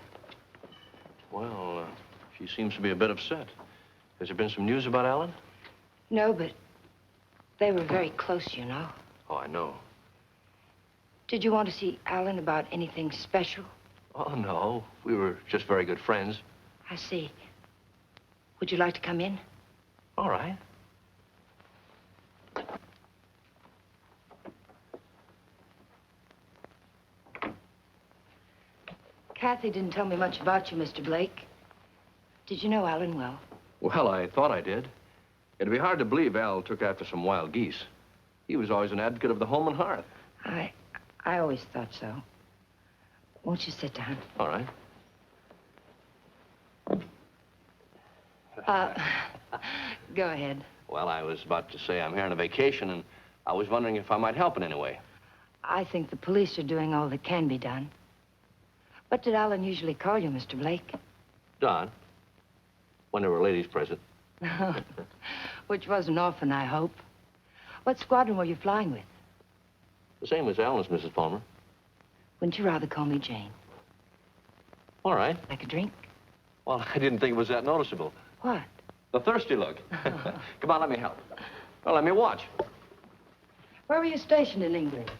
Well, she seems to be a bit upset. Has there been some news about Alan? No, but they were very close, you know. Oh, I know. Did you want to see Alan about anything special? Oh, no. We were just very good friends. I see. Would you like to come in? All right. Kathy didn't tell me much about you, Mr. Blake. Did you know Alan well? Well, I thought I did. It'd be hard to believe Al took after some wild geese. He was always an advocate of the home and hearth. I always thought so. Won't you sit down? All right. Go ahead. Well, I was about to say I'm here on a vacation, and I was wondering if I might help in any way. I think the police are doing all that can be done. What did Alan usually call you, Mr. Blake? Don, when there were ladies present. Which wasn't often, I hope. What squadron were you flying with? The same as Alan's, Mrs. Palmer. Wouldn't you rather call me Jane? All right. Like a drink? Well, I didn't think it was that noticeable. What? The thirsty look. Come on, let me help. Well, let me watch. Where were you stationed in England?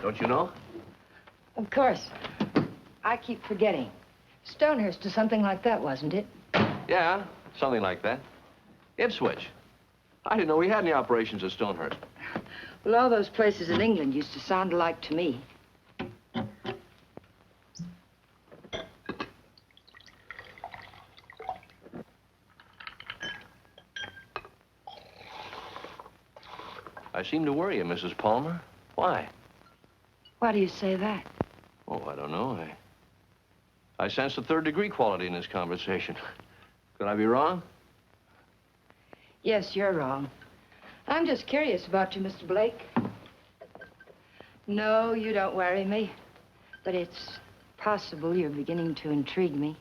Don't you know? Of course. I keep forgetting. Stonehurst or something like that, wasn't it? Yeah, something like that. Ipswich. I didn't know we had any operations at Stonehurst. Well, all those places in England used to sound alike to me. I seem to worry you, Mrs. Palmer. Why? Why do you say that? Oh, I don't know. I sense a third-degree quality in this conversation. Could I be wrong? Yes, you're wrong. I'm just curious about you, Mr. Blake. No, you don't worry me. But it's possible you're beginning to intrigue me.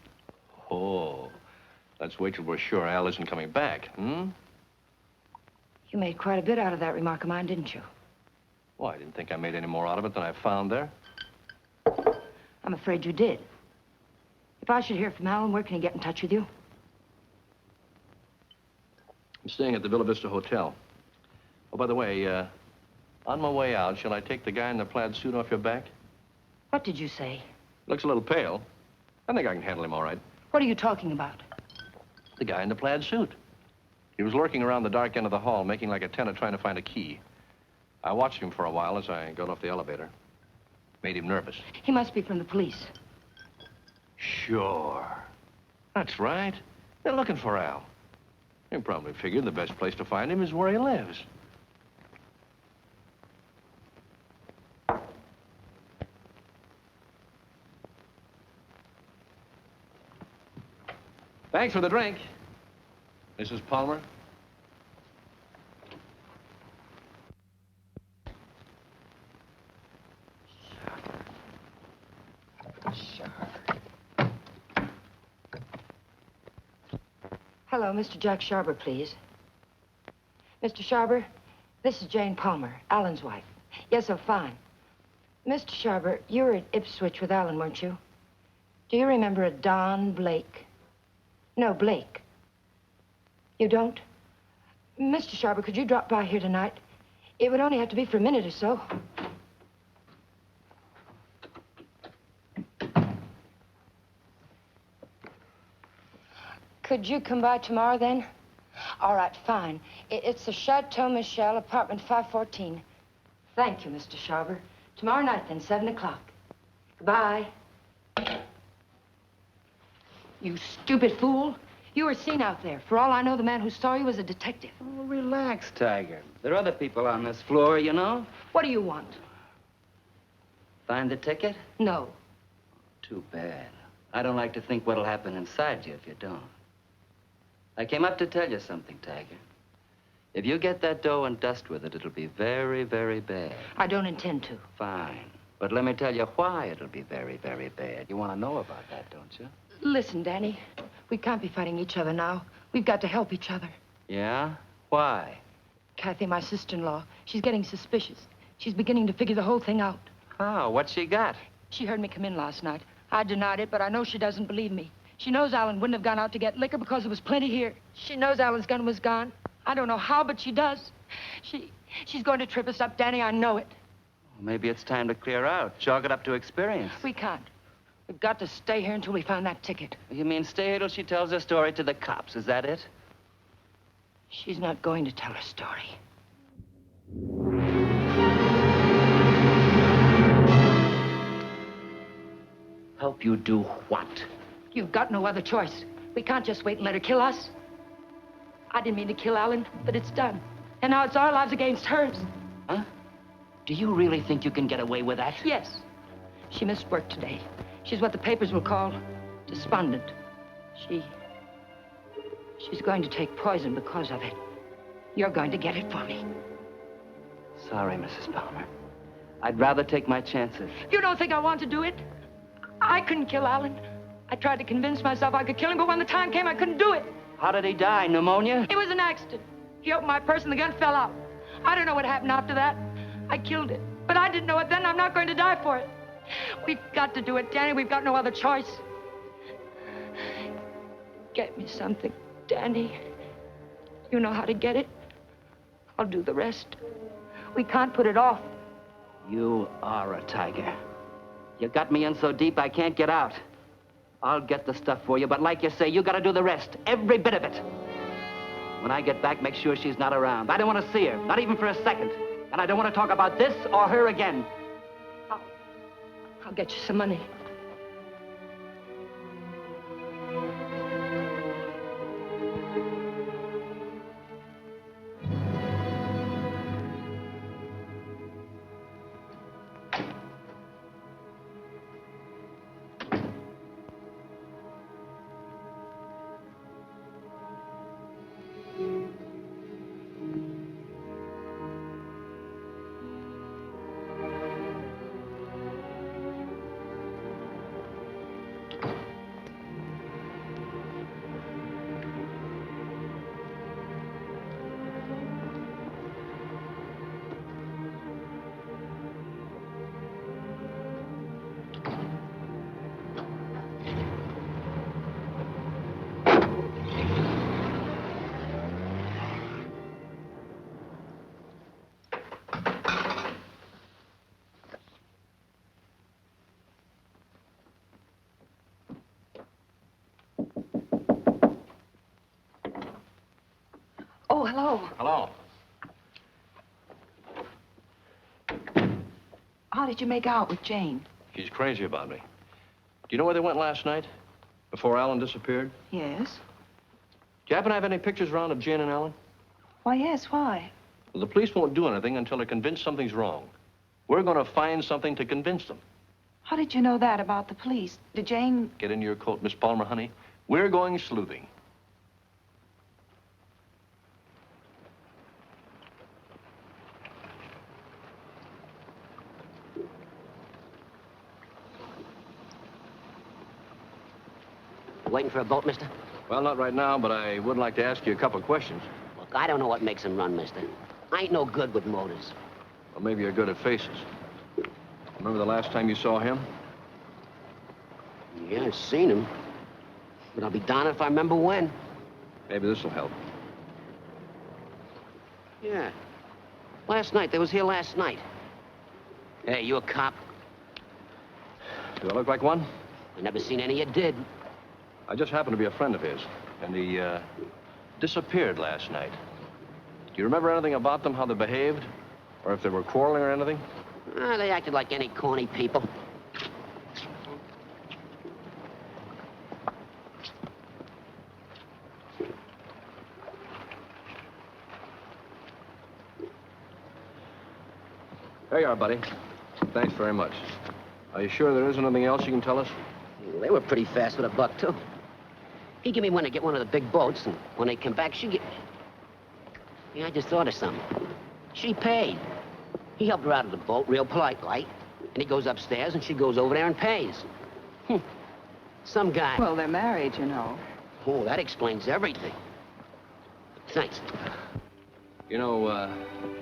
Oh, let's wait till we're sure Al isn't coming back, You made quite a bit out of that remark of mine, didn't you? Well, I didn't think I made any more out of it than I found there. I'm afraid you did. If I should hear from Alan, where can he get in touch with you? I'm staying at the Villa Vista Hotel. Oh, by the way, on my way out, shall I take the guy in the plaid suit off your back? What did you say? Looks a little pale. I think I can handle him all right. What are you talking about? The guy in the plaid suit. He was lurking around the dark end of the hall, making like a tenant trying to find a key. I watched him for a while as I got off the elevator. Made him nervous. He must be from the police. Sure. That's right. They're looking for Al. They probably figured the best place to find him is where he lives. Thanks for the drink, Mrs. Palmer. Hello, Mr. Jack Sharber, please. Mr. Sharber, this is Jane Palmer, Alan's wife. Yes, oh, fine. Mr. Sharber, you were at Ipswich with Alan, weren't you? Do you remember a Don Blake? No, Blake. You don't? Mr. Sharber, could you drop by here tonight? It would only have to be for a minute or so. Could you come by tomorrow, then? All right, fine. It's the Chateau Michel, apartment 514. Thank you, Mr. Sharber. Tomorrow night, then, 7 o'clock. Goodbye. You stupid fool. You were seen out there. For all I know, the man who saw you was a detective. Oh, relax, Tiger. There are other people on this floor, you know. What do you want? Find the ticket? No. Too bad. I don't like to think what'll happen inside you if you don't. I came up to tell you something, Tiger. If you get that dough and dust with it, it'll be very, very bad. I don't intend to. Fine. But let me tell you why it'll be very, very bad. You want to know about that, don't you? Listen, Danny. We can't be fighting each other now. We've got to help each other. Yeah? Why? Kathy, my sister-in-law, she's getting suspicious. She's beginning to figure the whole thing out. Oh, what's she got? She heard me come in last night. I denied it, but I know she doesn't believe me. She knows Alan wouldn't have gone out to get liquor because there was plenty here. She knows Alan's gun was gone. I don't know how, but she does. She's going to trip us up, Danny. I know it. Well, maybe it's time to clear out. Chalk it up to experience. We can't. We've got to stay here until we find that ticket. You mean stay here till she tells her story to the cops, is that it? She's not going to tell her story. Help you do what? You've got no other choice. We can't just wait and let her kill us. I didn't mean to kill Alan, but it's done. And now it's our lives against hers. Huh? Do you really think you can get away with that? Yes. She missed work today. She's what the papers will call despondent. She's going to take poison because of it. You're going to get it for me. Sorry, Mrs. Palmer. I'd rather take my chances. You don't think I want to do it? I couldn't kill Alan. I tried to convince myself I could kill him, but when the time came, I couldn't do it. How did he die? Pneumonia? It was an accident. He opened my purse and the gun fell out. I don't know what happened after that. I killed it. But I didn't know it then. I'm not going to die for it. We've got to do it, Danny. We've got no other choice. Get me something, Danny. You know how to get it. I'll do the rest. We can't put it off. You are a tiger. You got me in so deep I can't get out. I'll get the stuff for you, but like you say, you gotta do the rest. Every bit of it. When I get back, make sure she's not around. I don't want to see her, not even for a second. And I don't want to talk about this or her again. I'll get you some money. Oh, hello. Hello. How did you make out with Jane? She's crazy about me. Do you know where they went last night? Before Alan disappeared? Yes. Do you happen to have any pictures around of Jane and Alan? Why, yes, why? Well, the police won't do anything until they're convinced something's wrong. We're going to find something to convince them. How did you know that about the police? Did Jane... Get into your coat, Miss Palmer, honey. We're going sleuthing. Waiting for a boat, mister? Well, not right now, but I would like to ask you a couple of questions. Look, I don't know what makes him run, mister. I ain't no good with motors. Well, maybe you're good at faces. Remember the last time you saw him? Yeah, I've seen him. But I'll be darned if I remember when. Maybe this will help. Yeah. Last night. They was here last night. Hey, you a cop? Do I look like one? I never seen any you did. I just happened to be a friend of his, and he disappeared last night. Do you remember anything about them, how they behaved? Or if they were quarreling or anything? They acted like any corny people. There you are, buddy. Thanks very much. Are you sure there isn't anything else you can tell us? They were pretty fast with a buck, too. He gave me one to get one of the big boats, and when they come back, she get... Yeah, I just thought of something. She paid. He helped her out of the boat, real polite-like, and he goes upstairs, and she goes over there and pays. Some guy... Well, they're married, you know. Oh, that explains everything. Thanks. You know,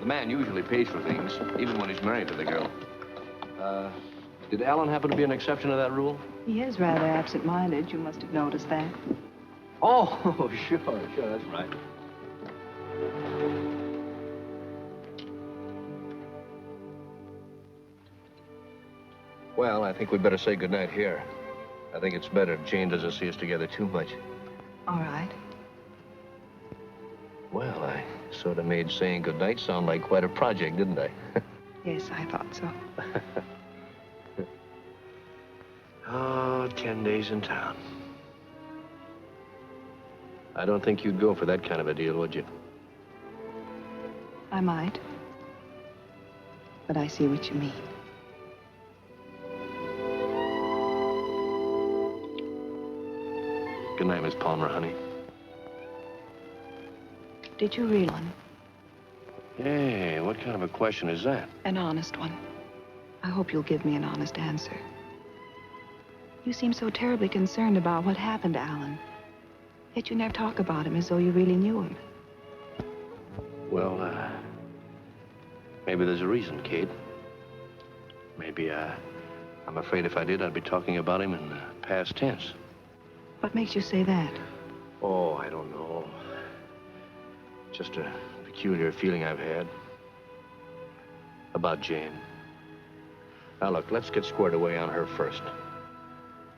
the man usually pays for things, even when he's married to the girl. Did Alan happen to be an exception to that rule? He is rather absent-minded. You must have noticed that. Oh, sure, that's right. Well, I think we'd better say goodnight here. I think it's better if Jane doesn't see us together too much. All right. Well, I sort of made saying goodnight sound like quite a project, didn't I? Yes, I thought so. Oh, 10 days in town. I don't think you'd go for that kind of a deal, would you? I might. But I see what you mean. Good night, Miss Palmer, honey. Did you really? Hey, what kind of a question is that? An honest one. I hope you'll give me an honest answer. You seem so terribly concerned about what happened to Alan. Yet you never talk about him as though you really knew him. Well, maybe there's a reason, Kate. Maybe, I'm afraid if I did, I'd be talking about him in past tense. What makes you say that? Oh, I don't know. Just a peculiar feeling I've had about Jane. Now, look, let's get squared away on her first.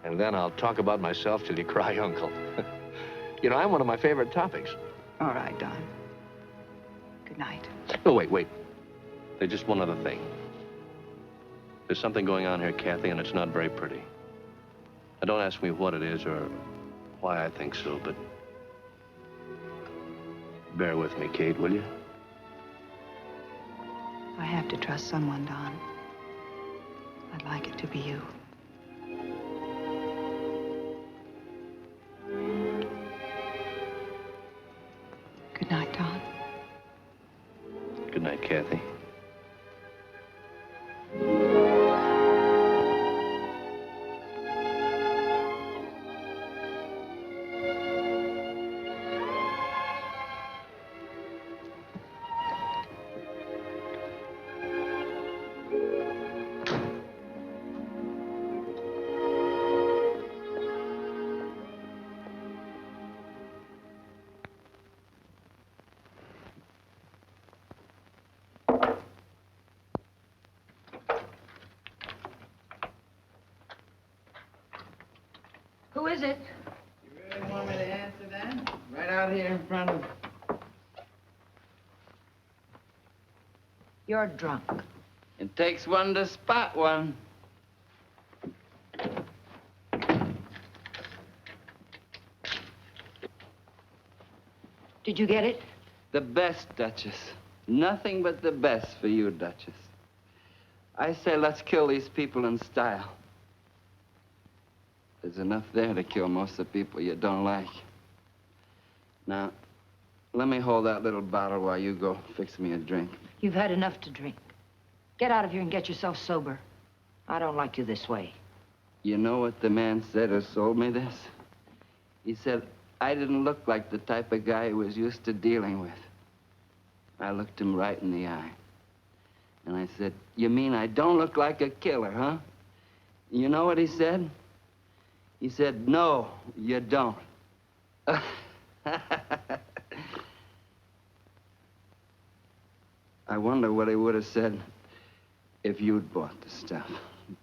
And then I'll talk about myself till you cry uncle. You know, I'm one of my favorite topics. All right, Don. Good night. Oh, wait. There's just one other thing. There's something going on here, Kathy, and it's not very pretty. Now, don't ask me what it is or why I think so, but bear with me, Kate, will you? I have to trust someone, Don. I'd like it to be you. Good night, Don. Good night, Kathy. Who is it? You really want me to answer that? Right out here in front of... You're drunk. It takes one to spot one. Did you get it? The best, Duchess. Nothing but the best for you, Duchess. I say let's kill these people in style. There's enough there to kill most of the people you don't like. Now, let me hold that little bottle while you go fix me a drink. You've had enough to drink. Get out of here and get yourself sober. I don't like you this way. You know what the man said who sold me this? He said I didn't look like the type of guy he was used to dealing with. I looked him right in the eye. And I said, you mean I don't look like a killer, huh? You know what he said? He said, no, you don't. I wonder what he would have said if you'd bought the stuff,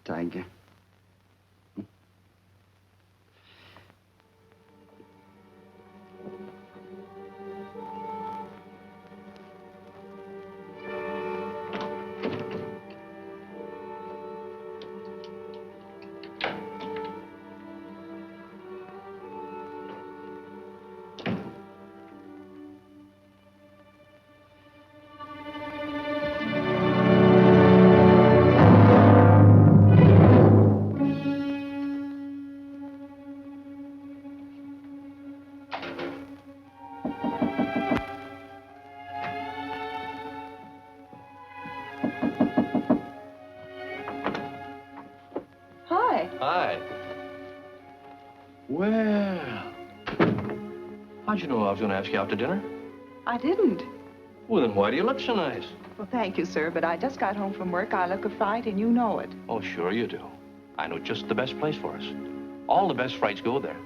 Tiger. Hi. Well, how'd you know I was going to ask you out to dinner? I didn't. Well, then why do you look so nice? Well, thank you, sir, but I just got home from work. I look a fright, and you know it. Oh, sure you do. I know just the best place for us. All the best frights go there.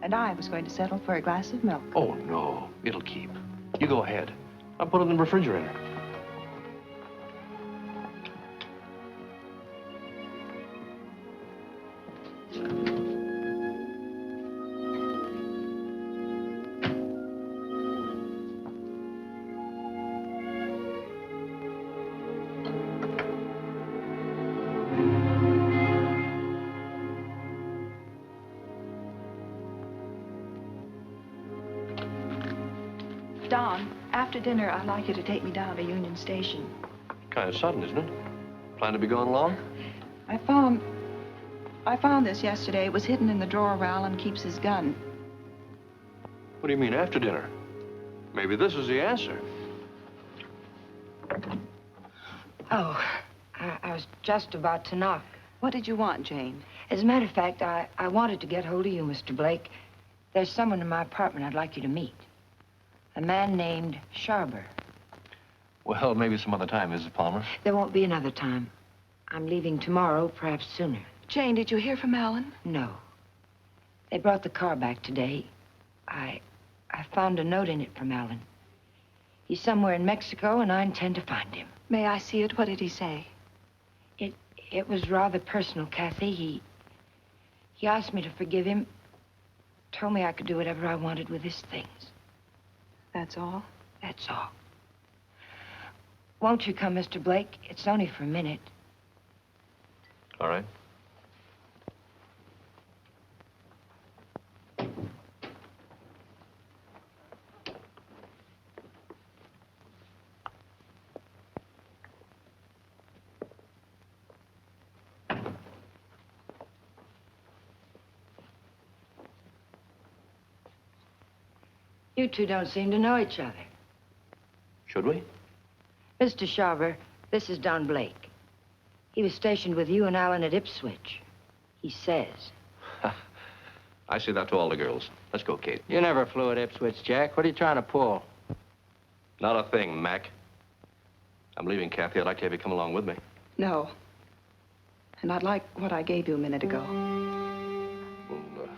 And I was going to settle for a glass of milk. Oh, no. It'll keep. You go ahead. I'll put it in the refrigerator. Don, after dinner, I'd like you to take me down to Union Station. Kind of sudden, isn't it? Plan to be going long? I found this yesterday. It was hidden in the drawer where Alan keeps his gun. What do you mean, after dinner? Maybe this is the answer. Oh, I was just about to knock. What did you want, Jane? As a matter of fact, I wanted to get hold of you, Mr. Blake. There's someone in my apartment I'd like you to meet. A man named Sharber. Well, maybe some other time, Mrs. Palmer. There won't be another time. I'm leaving tomorrow, perhaps sooner. Jane, did you hear from Alan? No. They brought the car back today. I found a note in it from Alan. He's somewhere in Mexico, and I intend to find him. May I see it? What did he say? It was rather personal, Kathy. He asked me to forgive him. Told me I could do whatever I wanted with his things. That's all? That's all. Won't you come, Mr. Blake? It's only for a minute. All right. You two don't seem to know each other. Should we? Mr. Sharber, this is Don Blake. He was stationed with you and Alan at Ipswich. He says. I say that to all the girls. Let's go, Kate. You never flew at Ipswich, Jack. What are you trying to pull? Not a thing, Mac. I'm leaving, Kathy. I'd like to have you come along with me. No. And I'd like what I gave you a minute ago. Well,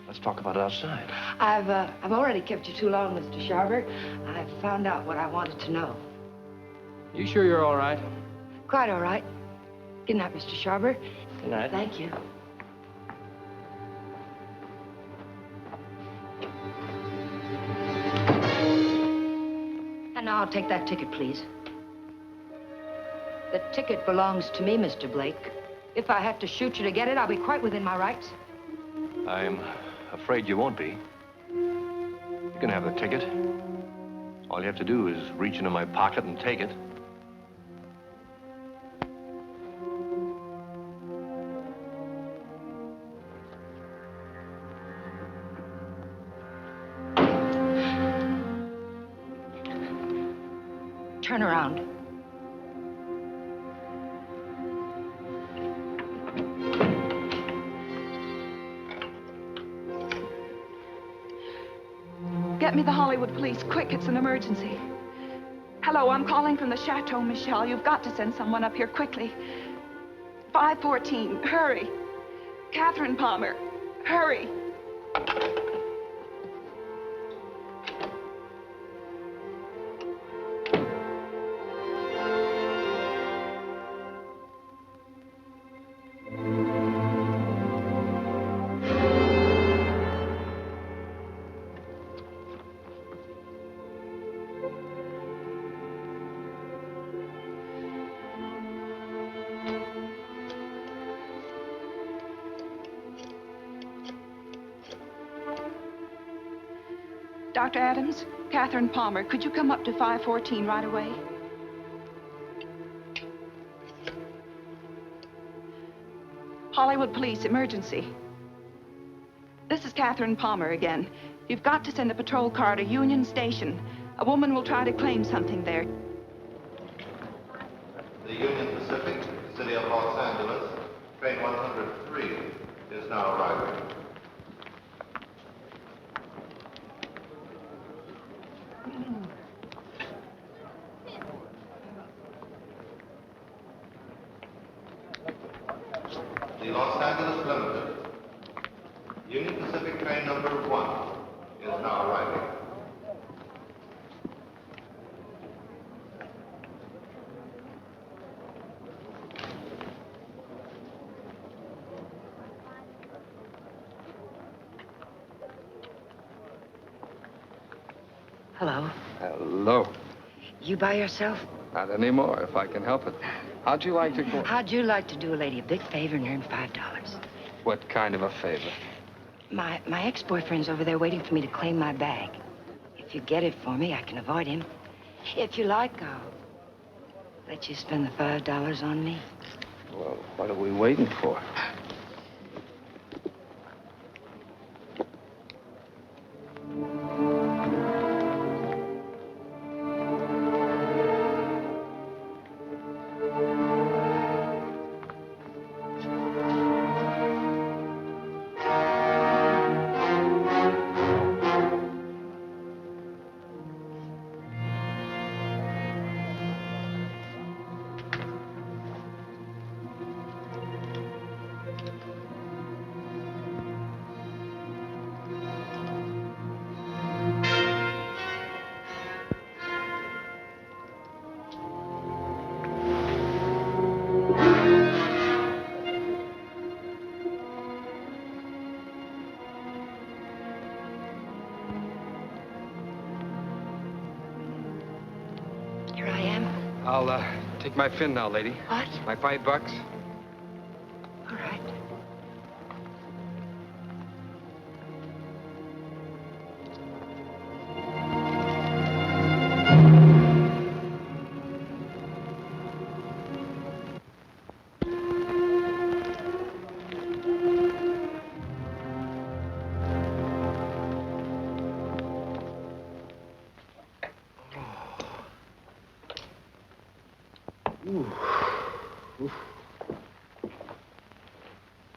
let's talk about it outside. I've already kept you too long, Mr. Sharber. I've found out what I wanted to know. You sure you're all right? Quite all right. Good night, Mr. Sharber. Good night. Thank you. And now I'll take that ticket, please. The ticket belongs to me, Mr. Blake. If I have to shoot you to get it, I'll be quite within my rights. I'm afraid you won't be. You can have the ticket. All you have to do is reach into my pocket and take it. Turn around. Get me the Hollywood police, quick, it's an emergency. Hello, I'm calling from the Chateau Michel. You've got to send someone up here quickly. 514, hurry. Catherine Palmer, hurry. Dr. Adams, Catherine Palmer, could you come up to 514 right away? Hollywood Police, emergency. This is Catherine Palmer again. You've got to send a patrol car to Union Station. A woman will try to claim something there. The Union Pacific, City of Los Angeles, train 103 is now arriving. The Los Angeles Limited, Union Pacific train number 1 is now arriving. Hello. Hello. You by yourself? Not anymore, if I can help it. How'd you like to go? How'd you like to do a lady a big favor and earn $5? What kind of a favor? My ex-boyfriend's over there waiting for me to claim my bag. If you get it for me, I can avoid him. If you like, I'll let you spend the $5 on me. Well, what are we waiting for? Here I am. I'll take my fin now, lady. What? My $5. All right.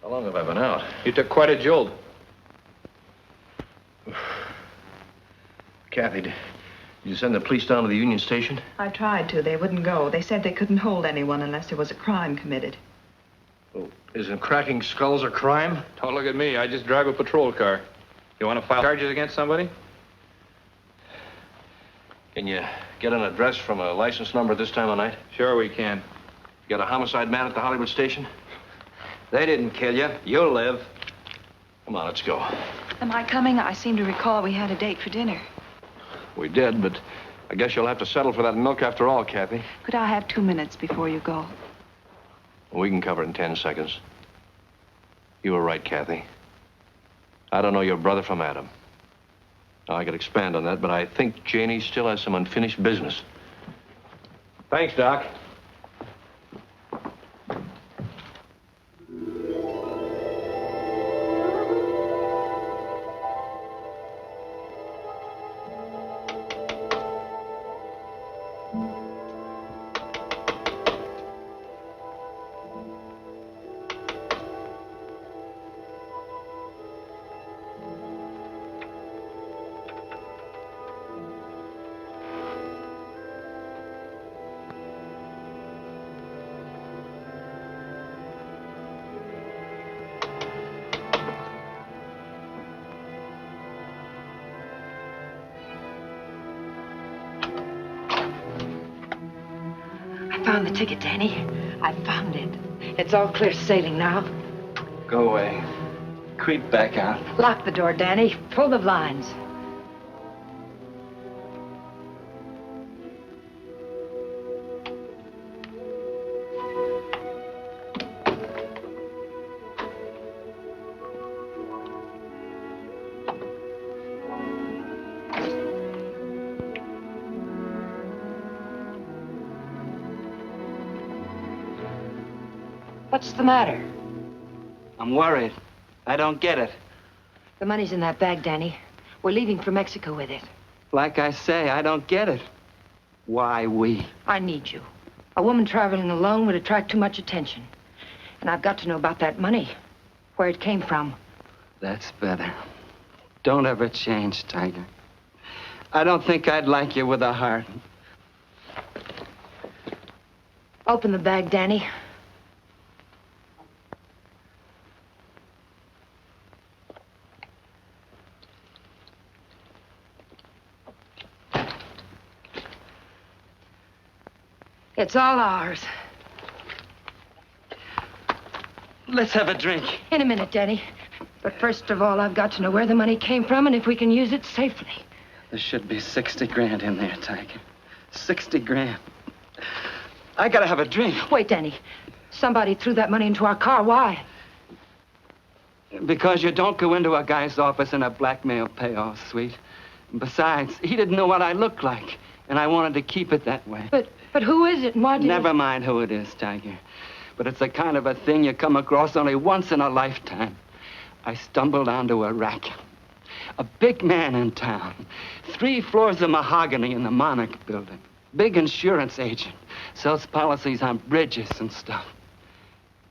How long have I been out? You took quite a jolt. Kathy, did you send the police down to the Union Station? I tried to. They wouldn't go. They said they couldn't hold anyone unless there was a crime committed. Well, isn't cracking skulls a crime? Don't look at me. I just drive a patrol car. You want to file charges against somebody? Can you get an address from a license number this time of night? Sure we can. You got a homicide man at the Hollywood station? They didn't kill you. You'll live. Come on, let's go. Am I coming? I seem to recall we had a date for dinner. We did, but I guess you'll have to settle for that milk after all, Kathy. Could I have 2 minutes before you go? We can cover it in 10 seconds. You were right, Kathy. I don't know your brother from Adam. Now, I could expand on that, but I think Janie still has some unfinished business. Thanks, Doc. I found the ticket, Danny. I found it. It's all clear sailing now. Go away. Creep back out. Lock the door, Danny. Pull the blinds. What's the matter? I'm worried. I don't get it. The money's in that bag, Danny. We're leaving for Mexico with it. Like I say, I don't get it. Why we? I need you. A woman traveling alone would attract too much attention. And I've got to know about that money. Where it came from. That's better. Don't ever change, Tiger. I don't think I'd like you with a heart. Open the bag, Danny. It's all ours. Let's have a drink. In a minute, Danny. But first of all, I've got to know where the money came from and if we can use it safely. There should be 60 grand in there, Tiger. 60 grand. I gotta have a drink. Wait, Danny. Somebody threw that money into our car. Why? Because you don't go into a guy's office in a blackmail payoff suite. Besides, he didn't know what I looked like, and I wanted to keep it that way. But who is it and why did Never mind who it is, Tiger. But it's the kind of a thing you come across only once in a lifetime. I stumbled onto a rack. A big man in town. 3 floors of mahogany in the Monarch building. Big insurance agent. Sells policies on bridges and stuff.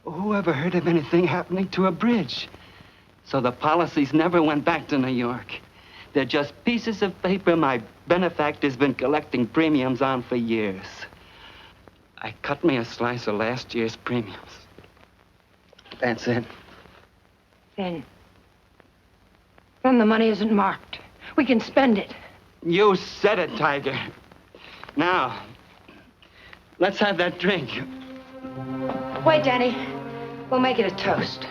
Who ever heard of anything happening to a bridge? So the policies never went back to New York. They're just pieces of paper my benefactor's been collecting premiums on for years. I cut me a slice of last year's premiums. That's it. Then the money isn't marked. We can spend it. You said it, Tiger. Now, let's have that drink. Wait, Danny. We'll make it a toast.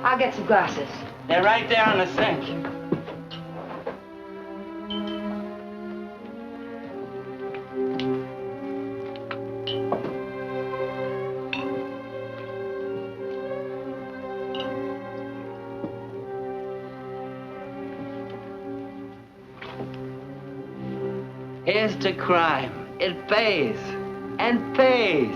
I'll get some glasses. They're right there on the sink. Here's to crime. It pays. And pays.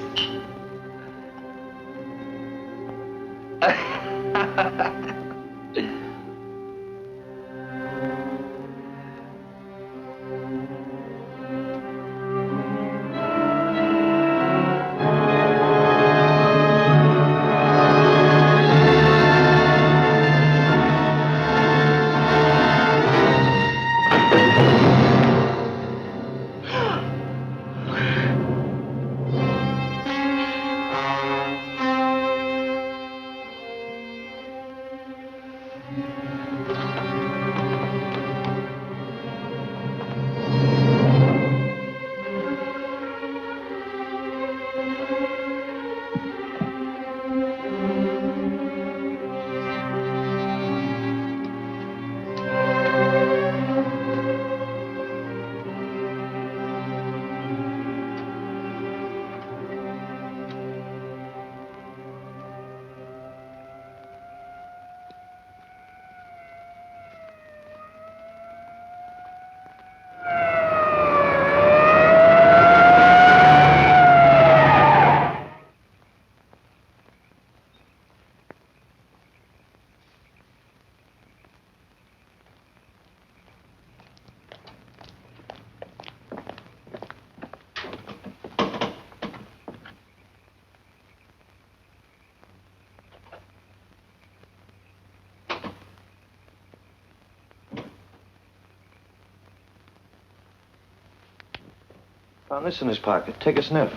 Found this in his pocket. Take a sniff.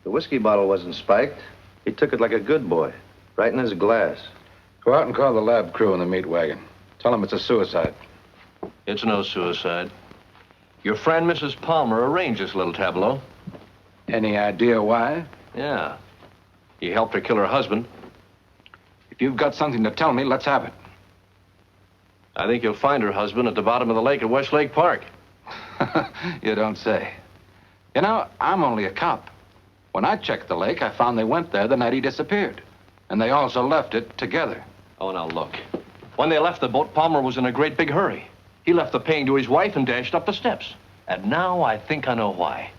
The whiskey bottle wasn't spiked. He took it like a good boy, right in his glass. Go out and call the lab crew in the meat wagon. Tell them it's a suicide. It's no suicide. Your friend, Mrs. Palmer, arranged this little tableau. Any idea why? Yeah. He helped her kill her husband. If you've got something to tell me, let's have it. I think you'll find her husband at the bottom of the lake at Westlake Park. You don't say. You know, I'm only a cop. When I checked the lake, I found they went there the night he disappeared. And they also left it together. Oh, now look. When they left the boat, Palmer was in a great big hurry. He left the paying to his wife and dashed up the steps. And now I think I know why.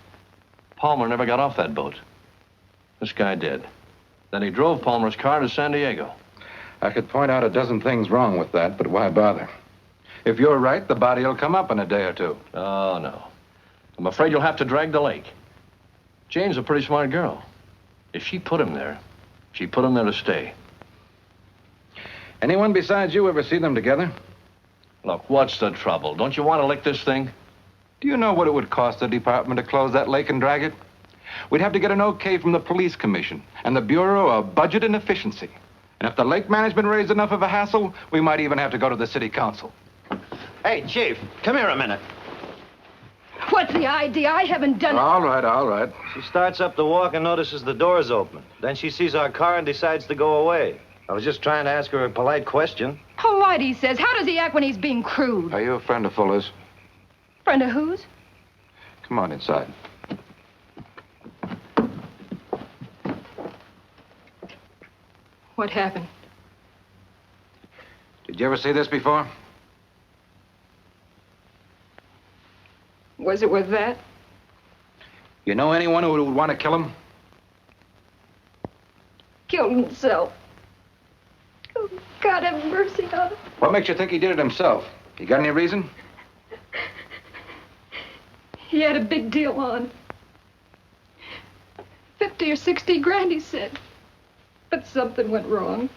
Palmer never got off that boat. This guy did. Then he drove Palmer's car to San Diego. I could point out a dozen things wrong with that, but why bother? If you're right, the body will come up in a day or two. Oh, no. I'm afraid you'll have to drag the lake. Jane's a pretty smart girl. If she put him there, she put him there to stay. Anyone besides you ever see them together? Look, what's the trouble? Don't you want to lick this thing? Do you know what it would cost the department to close that lake and drag it? We'd have to get an okay from the police commission and the Bureau of Budget and Efficiency. And if the lake management raised enough of a hassle, we might even have to go to the city council. Hey, Chief, come here a minute. What's the idea? I haven't done it. All right, all right. She starts up the walk and notices the door's open. Then she sees our car and decides to go away. I was just trying to ask her a polite question. Polite, he says. How does he act when he's being crude? Are you a friend of Fuller's? Friend of whose? Come on inside. What happened? Did you ever see this before? Was it worth that? You know anyone who would want to kill him? Killed himself. Oh, God have mercy on him. What makes you think he did it himself? You got any reason? He had a big deal on. 50 or 60 grand, he said. But something went wrong.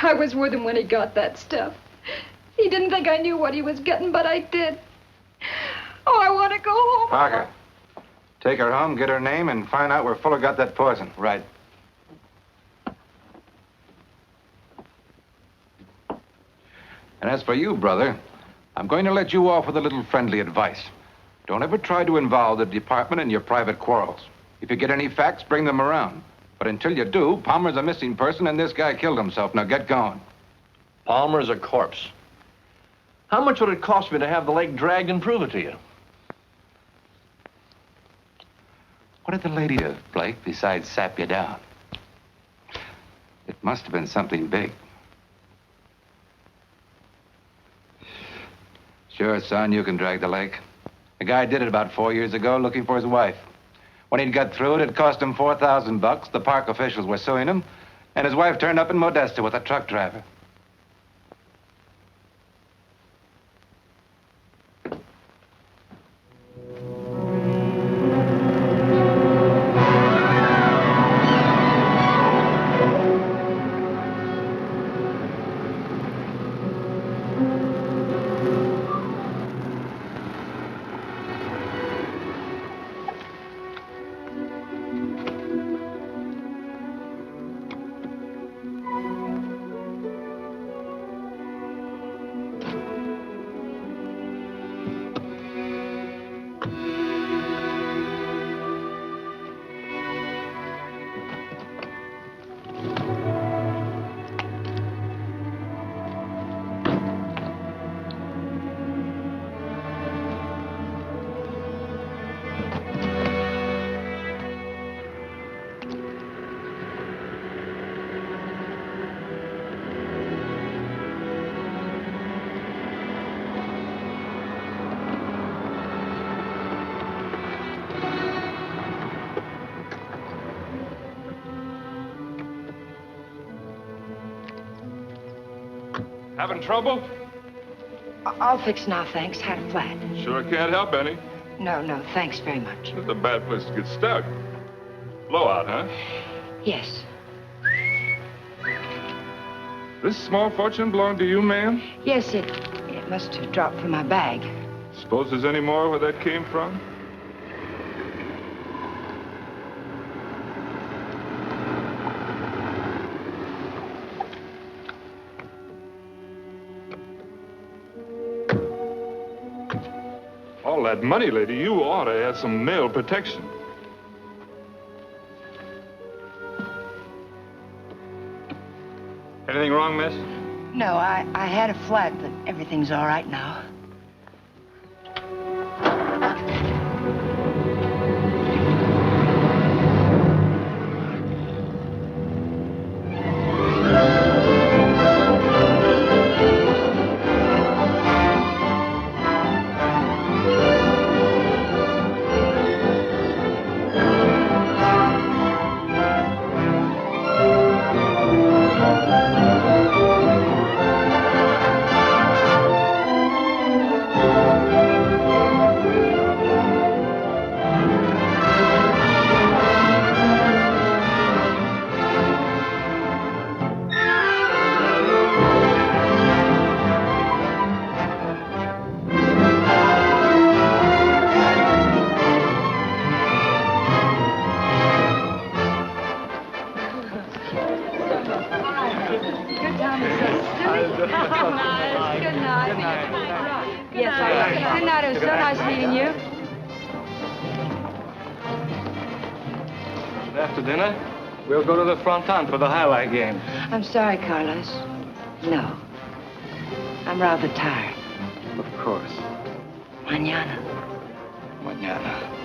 I was with him when he got that stuff. He didn't think I knew what he was getting, but I did. Oh, I want to go home. Parker, take her home, get her name, and find out where Fuller got that poison. Right. And as for you, brother, I'm going to let you off with a little friendly advice. Don't ever try to involve the department in your private quarrels. If you get any facts, bring them around. But until you do, Palmer's a missing person and this guy killed himself. Now get going. Palmer's a corpse. How much would it cost me to have the lake dragged and prove it to you? What did the lady do, Blake, besides sap you down? It must have been something big. Sure, son, you can drag the lake. The guy did it about 4 years ago looking for his wife. When he'd got through it cost him $4,000. The park officials were suing him, and his wife turned up in Modesto with a truck driver. Having trouble? I'll fix now, thanks. Had a flat. Sure can't help any. No, thanks very much. It's a bad place to get stuck. Blowout, huh? Yes. This small fortune belong to you, ma'am? Yes, it must have dropped from my bag. Suppose there's any more where that came from? All that money, lady, you ought to have some mail protection. Anything wrong, miss? No, I had a flat, but everything's all right now. After dinner, we'll go to the fronton for the highlight game. I'm sorry, Carlos. No. I'm rather tired. Of course. Mañana. Mañana.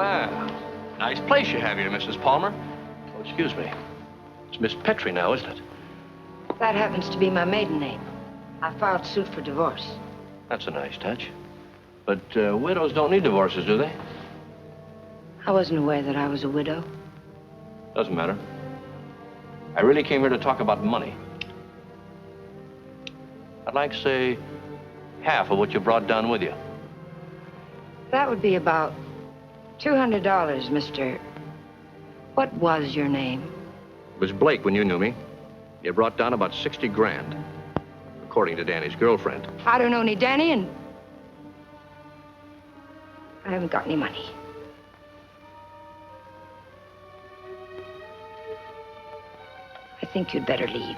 Well, nice place you have here, Mrs. Palmer. Oh, excuse me. It's Miss Petrie now, isn't it? That happens to be my maiden name. I filed suit for divorce. That's a nice touch. But widows don't need divorces, do they? I wasn't aware that I was a widow. Doesn't matter. I really came here to talk about money. I'd like, say, half of what you brought down with you. That would be about $200, Mr. What was your name? It was Blake when you knew me. You brought down about 60 grand, according to Danny's girlfriend. I don't know any Danny, and I haven't got any money. I think you'd better leave.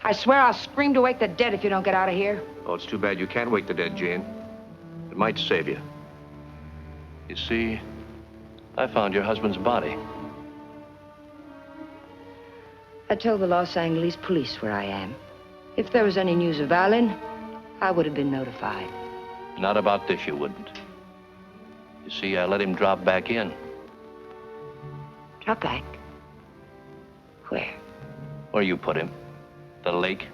I swear I'll scream to wake the dead if you don't get out of here. Oh, it's too bad you can't wake the dead, Jane. It might save you. You see, I found your husband's body. I told the Los Angeles police where I am. If there was any news of Alan, I would have been notified. Not about this, you wouldn't. You see, I let him drop back in. Drop back? Where? Where you put him. The lake.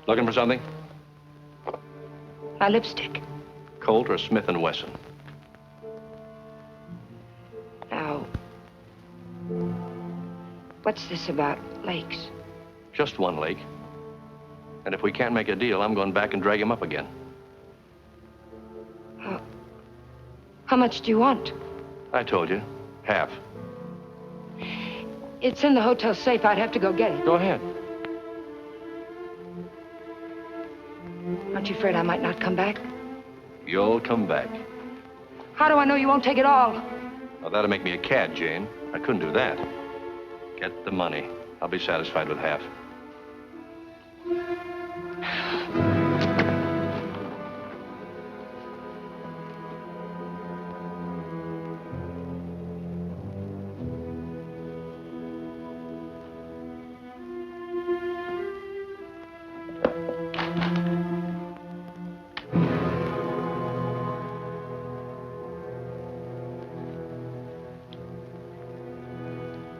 Looking for something? My lipstick. Colt or Smith & Wesson? Now, what's this about lakes? Just one lake. And if we can't make a deal, I'm going back and drag him up again. How much do you want? I told you. Half. It's in the hotel safe. I'd have to go get it. Go ahead. Aren't you afraid I might not come back? You'll come back. How do I know you won't take it all? Well, that'll make me a cad, Jane. I couldn't do that. Get the money. I'll be satisfied with half.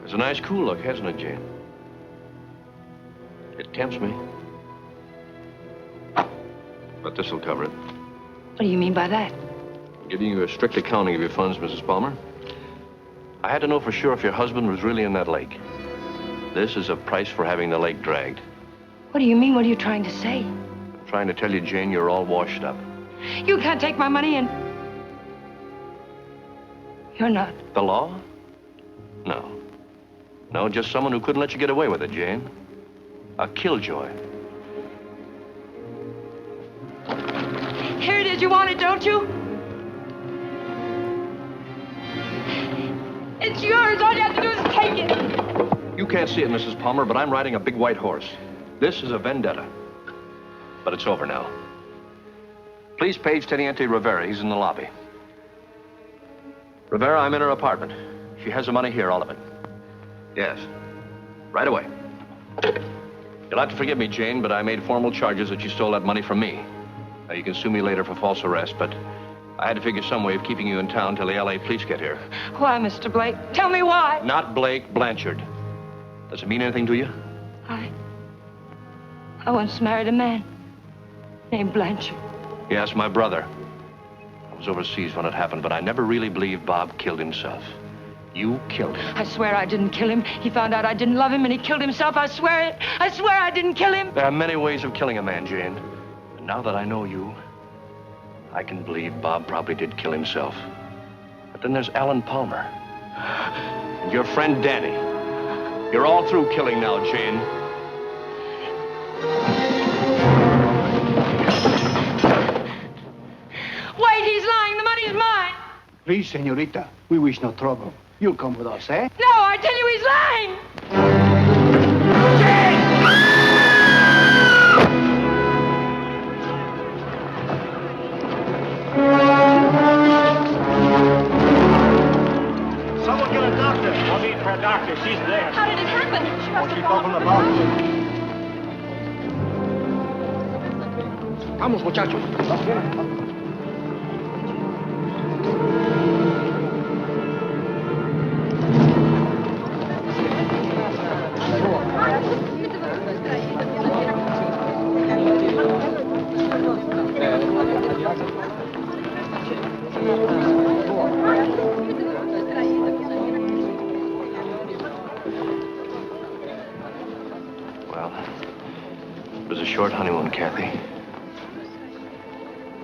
It's a nice cool look, hasn't it, Jane? It tempts me. But this'll cover it. What do you mean by that? I'm giving you a strict accounting of your funds, Mrs. Palmer. I had to know for sure if your husband was really in that lake. This is a price for having the lake dragged. What do you mean? What are you trying to say? I'm trying to tell you, Jane, you're all washed up. You can't take my money and... You're not. The law? No. No, just someone who couldn't let you get away with it, Jane. A killjoy. Here it is. You want it, don't you? It's yours. All you have to do is take it. You can't see it, Mrs. Palmer, but I'm riding a big white horse. This is a vendetta. But it's over now. Please page Teniente Rivera. He's in the lobby. Rivera, I'm in her apartment. She has the money here, all of it. Yes. Right away. You'll have to forgive me, Jane, but I made formal charges that you stole that money from me. Now, you can sue me later for false arrest, but I had to figure some way of keeping you in town till the L.A. police get here. Why, Mr. Blake? Tell me why. Not Blake, Blanchard. Does it mean anything to you? I once married a man named Blanchard. Yes, my brother. I was overseas when it happened, but I never really believed Bob killed himself. You killed him. I swear I didn't kill him. He found out I didn't love him and he killed himself. I swear it. I swear I didn't kill him. There are many ways of killing a man, Jane. And now that I know you, I can believe Bob probably did kill himself. But then there's Alan Palmer. And your friend Danny. You're all through killing now, Jane. Wait, he's lying. The money's mine. Please, señorita. We wish no trouble. You'll come with us, eh? No, I tell you he's lying. Someone get a doctor. No need for a doctor. She's there. How did it happen? She must have She's fallen talking about Vamos, muchachos. Well, it was a short honeymoon, Kathy.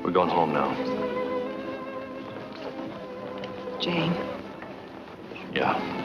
We're going home now. Jane. Yeah.